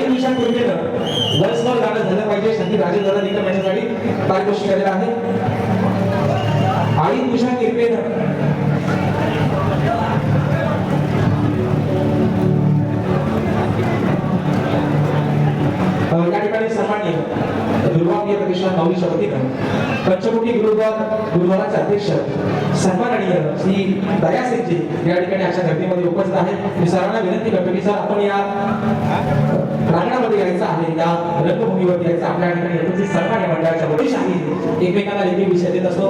आई तुझ्या कृपेनं वर्षभर गाणं झालं पाहिजे. संगीत राजेंद्र देखील माझ्यासाठी काय गोष्टी केलेल्या आहे. आई तुझ्या कृपेनं या ठिकाणी सन्माननीय दुर्वाप्रिय प्रतिष्ठान माऊलीच्या वतीनं पंचमुखी गुरुद्वाराचे अध्यक्ष सन्माननीय श्री दयासिंगजी या ठिकाणी अशा धर्तीमध्ये उपस्थित आहेत. मी सर्वांना विनंती करतो की सर आपण या प्रांगणामध्ये यायचं आहे, या रंगभूमीवर यायचं. आपल्या ठिकाणी एकत्रित सन्मान या मंडळाच्या वतीने आहे. एकमेकांना लेखी विषय देत असतो.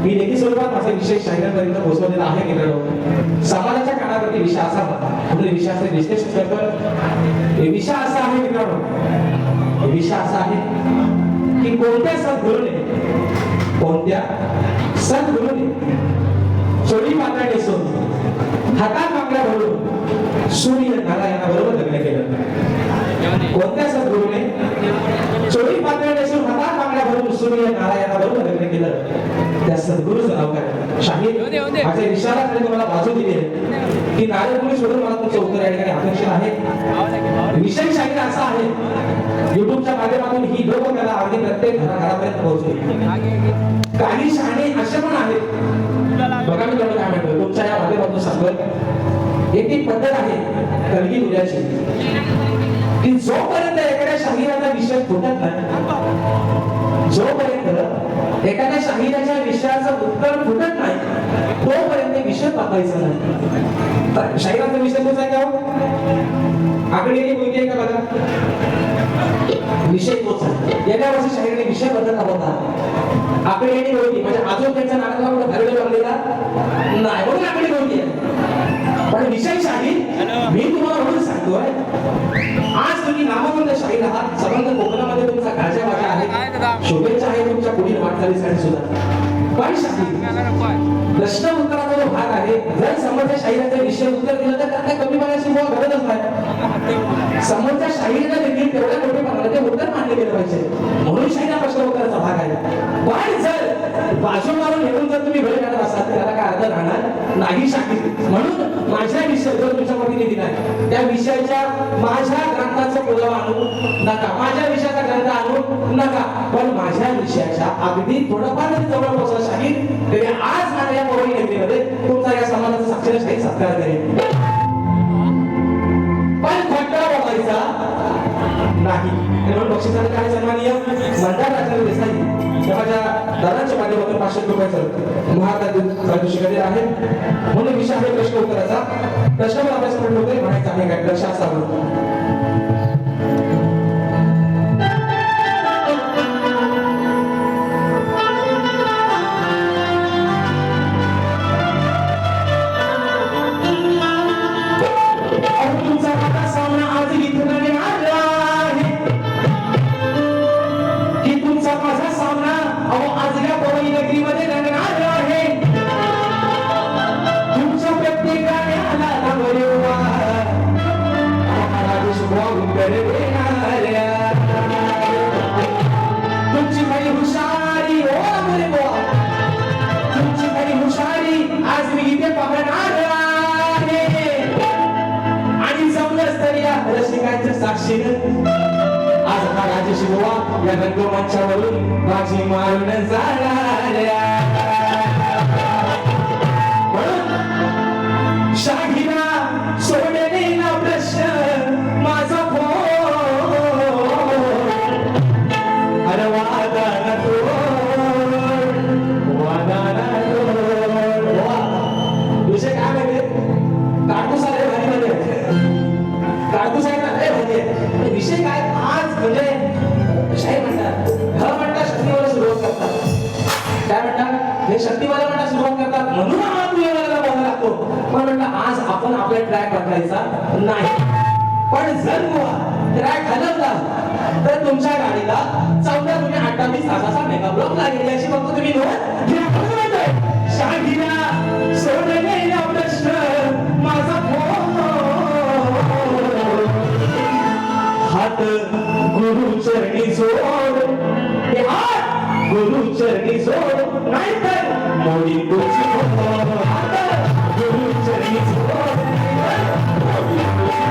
मी लेखी स्वरूपात माझा विषय शाहिरांपर्यंत पोहोचवलेला आहे. मित्रांनो, समाजाच्या कानावरती विषय असा म्हणजे विषयाचे विश्लेषण करतो. विषय असा आहे मित्रांनो, विषय असा आहे की कोणत्या सद्गुरूने चोळी पातळ नेसून हातात बांगड्या भरून सूर्य नारायणाबरोबर लग्न केलं. कोणत्या सद्गुरूने चोळी पातळ नेसून हातात बांगड्या भरून सूर्य नारायणाबरोबर लग्न केलं, त्या सद्गुरूचं नाव काय? शाहीर माझ्या विचाराकडे तुम्हाला बाजू दिली आहे की नारदमुनी सोडून मला तुमचं उत्तर या ठिकाणी अपेक्षित आहे. विषय शाहीर असा आहे, युट्यूबच्या माध्यमातून ही लोककला अगदी प्रत्येक घराघरापर्यंत पोहोचली. काही शहाणे असे पण आहेत, बघा मी तुम्हाला काय म्हणतो, तुमच्या या माध्यमातून सांगतो. एक पद्धत आहे कलगी उद्याची की जोपर्यंत एखाद्या शाहिराचा विषय फुटत नाही, जोपर्यंत एखाद्या शाहिराच्या विषयाचं उत्तर फुटत नाही, तोपर्यंत विषय पकायचा नाही. शाहिराचा विषय तोच आहे का? आकडेवारी कोणती आहे का बघा, विषय तोच आहे. गेल्या वर्षी शाहिराने विषय बदलला होता. आकडेवारी कोणती म्हणजे अजून त्यांच्या नाटकाला कुठं धरले लागलेला नाही, म्हणून आकडे कोणती आहे. पण विषय शाहीर मी तुम्हाला म्हणून सांगतोय, आज तुम्ही नामवंत शाहीर आहात. समंत कोकणामध्ये तुमचा गाजा वाजा आहे. शुभेच्छा आहे तुमच्या पुढील वाटचालीसाठी सुद्धा. पण शाहीर प्रश्न उत्तराचा जो भाग आहे, जर समोरच्या शाहिराचे विषय उत्तर दिलं तर काय कमी पाण्याची गरजच नाही. समोरच्या शाहिरीला देखील तेवढ्या मोठे पाण्याला ते उत्तर मान्य केलं पाहिजे, म्हणून शाहिरा प्रश्न उत्तराचा भाग आहे. पण जर बाजू मारून घेऊन जर तुम्ही वेळ काढत असाल तर त्याला काय अर्थ राहणार नाही शाहीर. म्हणून माझ्या विषय जर तुमच्या वतीने दिला त्या विषयाच्या माझ्या ग्रंथाचा पुरावा आणू नका, माझ्या विषयाचा ग्रंथ आणू नका, पण माझ्या विषयाच्या अगदी थोडंफार जवळ पोहोचला शाहीर तरी आज माझ्या या मोबाईल केंद्रामध्ये तुमचा या समाजाचा साक्षर शाहीर सत्कार करेल. पण खोटा बोलायचा नाही. म्हणून बक्षिसाला काय सन्माननीय मंदार राजेंद्र देसाई या माझ्या दादाच्या माध्यमातून 500 रुपयाचं महाराज पारितोषिक आहे. म्हणून विषय आहे प्रश्न उत्तराचा. प्रश्नावर अभ्यास करून होते म्हणायचं आहे काय लक्ष असावं. तुमची खरी हुशारी तुमची खरी हुशारी आज मी इथे पाहणार आहे. आणि जमलंच तरी या रसिकांच्या साक्षीनं आज हा राजेश बुवा या रंगमंचावरून माझी मारून जाणार. म्हणून शाहिरा सोडणे ना प्रश्न माझा विषय काय माहिती काटूस आले भारी काटूस आहे विषय काय आज म्हणजे शाही म्हणतात म्हणतात शक्तीवाला सुरुवात करतात. काय म्हणतात हे शक्तीवाला म्हणतात सुरुवात करतात म्हणून आम्हाला बोलायला लागतो. पण म्हणतात आज आपण आपला ट्रॅक बदलायचा नाही. पण जर ट्रॅक हलवला तर तुमच्या गाडीला 14 तुम्ही 28 तासाचा मेगा ब्लॉक लागेल. याची फक्त तुम्ही नोंद घ्या. शाहिरा सोडणे ना प्रश्न माझा हात गुरु चरणी जोड, गुरु चरणी जोड नाहीतर मोडी तुझी हात गुरु चरणी जोड, मोडी तुझी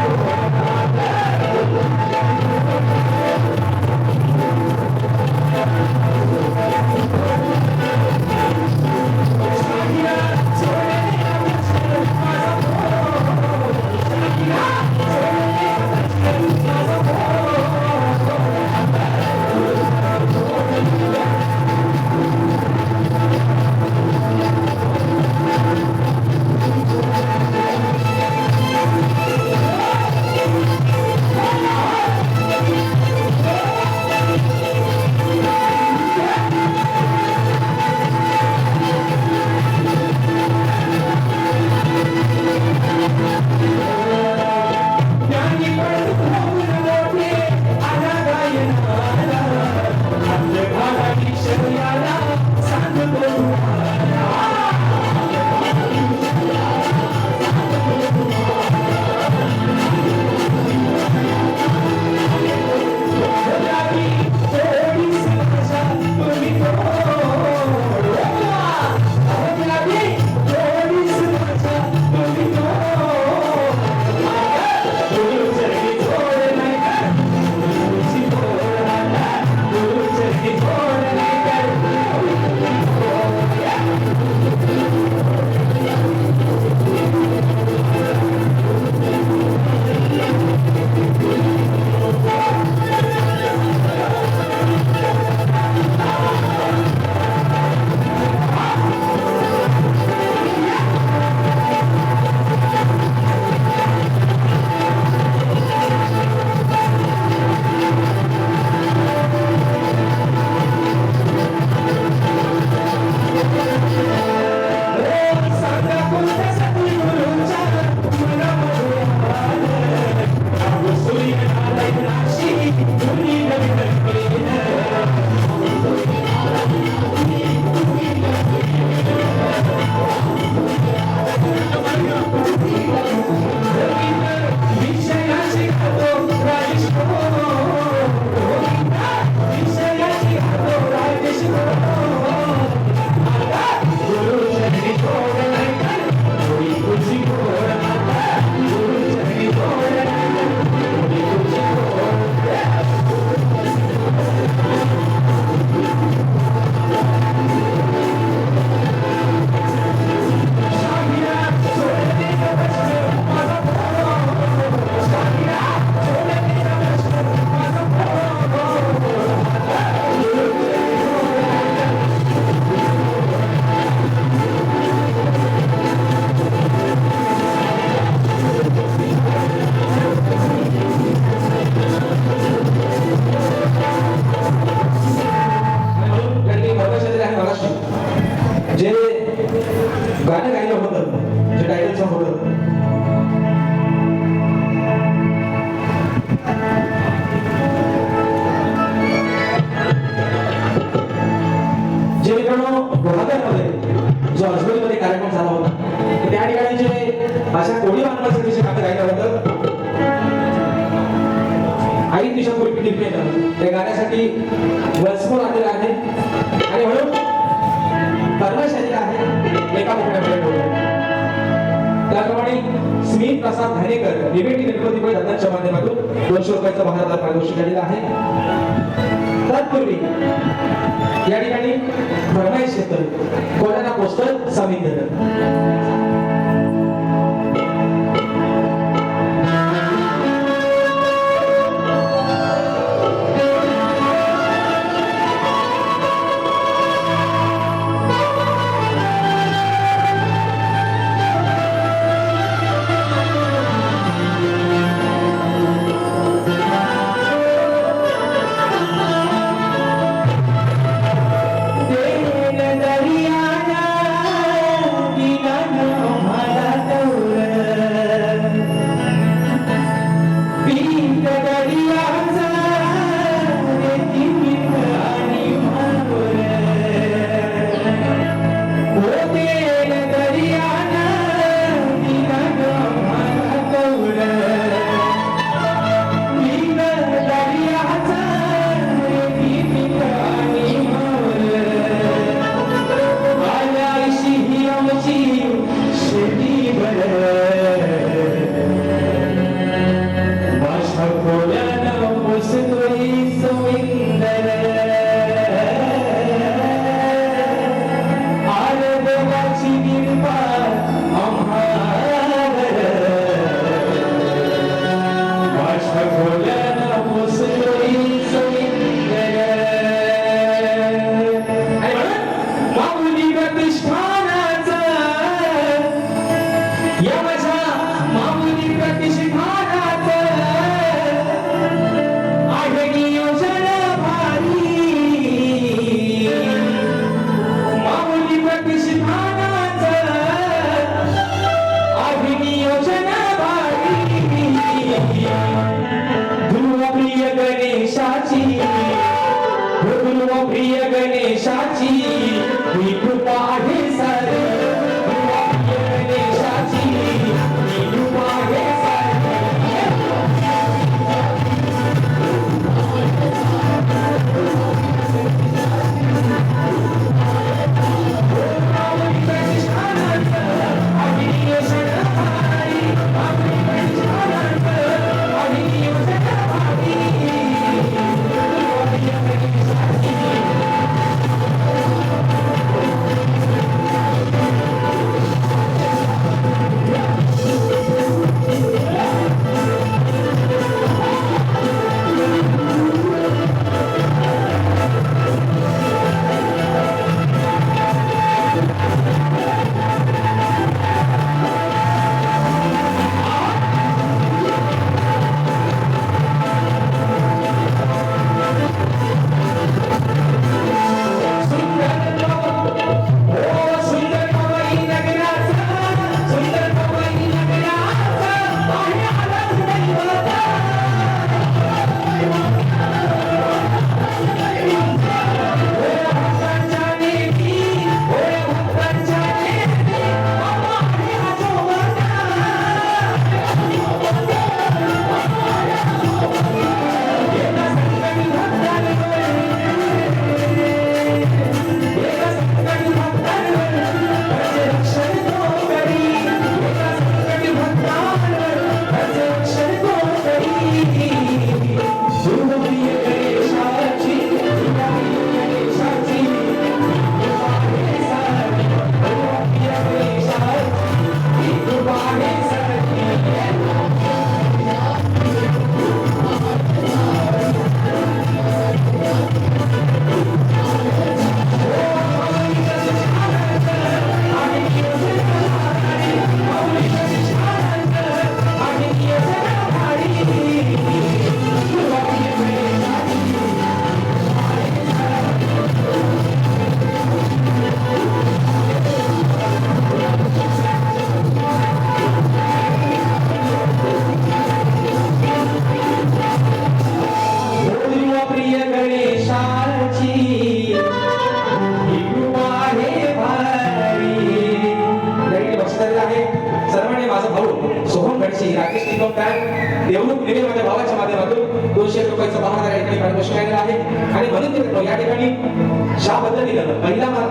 गाणं गायलं होतं जे टायटल सॉन्ग होतं जे मित्रांनो 2000 मध्ये जो अजमेरमध्ये कार्यक्रम झाला होता त्या ठिकाणी जे अशा कोळी बांधवासाठी जे गाणं गायलं होतं आई तुझ्या पूर्वी टिपेन त्या गाण्यासाठी वसमोर आलेला आहे आणि म्हणून कर्मचारी आहे एका मुखड्यामध्ये बोलतो त्याप्रमाणे स्मित प्रसाद घाणेकर निवेटी गणपतीपुळे दादांच्या माध्यमातून 200 रुपयाचा महाराज पारितोषिक दिलेला आहे तत्पूर्वी या ठिकाणी फरमाईश येतोय कोणाला पोस्टर समिंदर प्रिय गणेशाची ही कृपा आहे प्रश्न केलेला आहे आणि म्हणून ते या ठिकाणी ज्या पद्धतीनं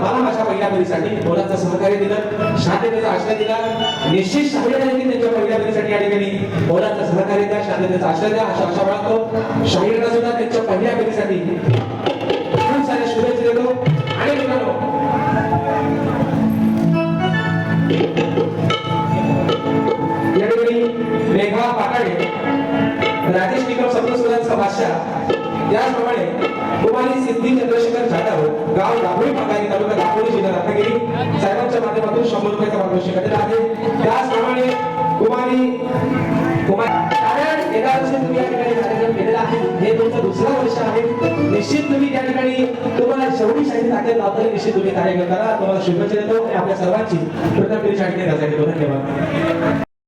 मला माझ्या पहिल्या फेरीसाठी मोलाचं सहकार्य दिलं, शांततेचा आश्रय दिला, निश्चित शाहीरांनी त्यांच्या पहिल्या फेरीसाठी या ठिकाणी मोलाचं सहकार्य द्या, शांततेचा आश्रय द्या अशा आशा बाळगतो. शाहीरांना सुद्धा त्यांच्या पहिल्या फेरीसाठी खूप साऱ्या शुभेच्छा देतो. आणि मित्रांनो या ठिकाणी मेघा पाटाडे, राजेश निकम सप्तसुरांचा बादशाह, त्याचप्रमाणे कुमारी सिद्धी चंद्रशेखर जाधव, गाव दाभोळी पंढारी, तालुका दापोली, जिल्हा रत्नागिरी, साहेबांच्या माध्यमातून 100 रुपयाचा मार्गदर्शन केलेला आहे. त्याचप्रमाणे कारण एका वर्षी तुम्ही या ठिकाणी कार्यक्रम केलेला आहे, हे तुमचं दुसरं वर्ष आहे. निश्चित तुम्ही त्या ठिकाणी तुम्हाला जेवढी शाही ताकद लावता निश्चित तुम्ही कार्य करा. तुम्हाला शुभेच्छा देतो. आपल्या सर्वांची प्रथम फेरीच्या ठिकाणी रजा घेतो. धन्यवाद.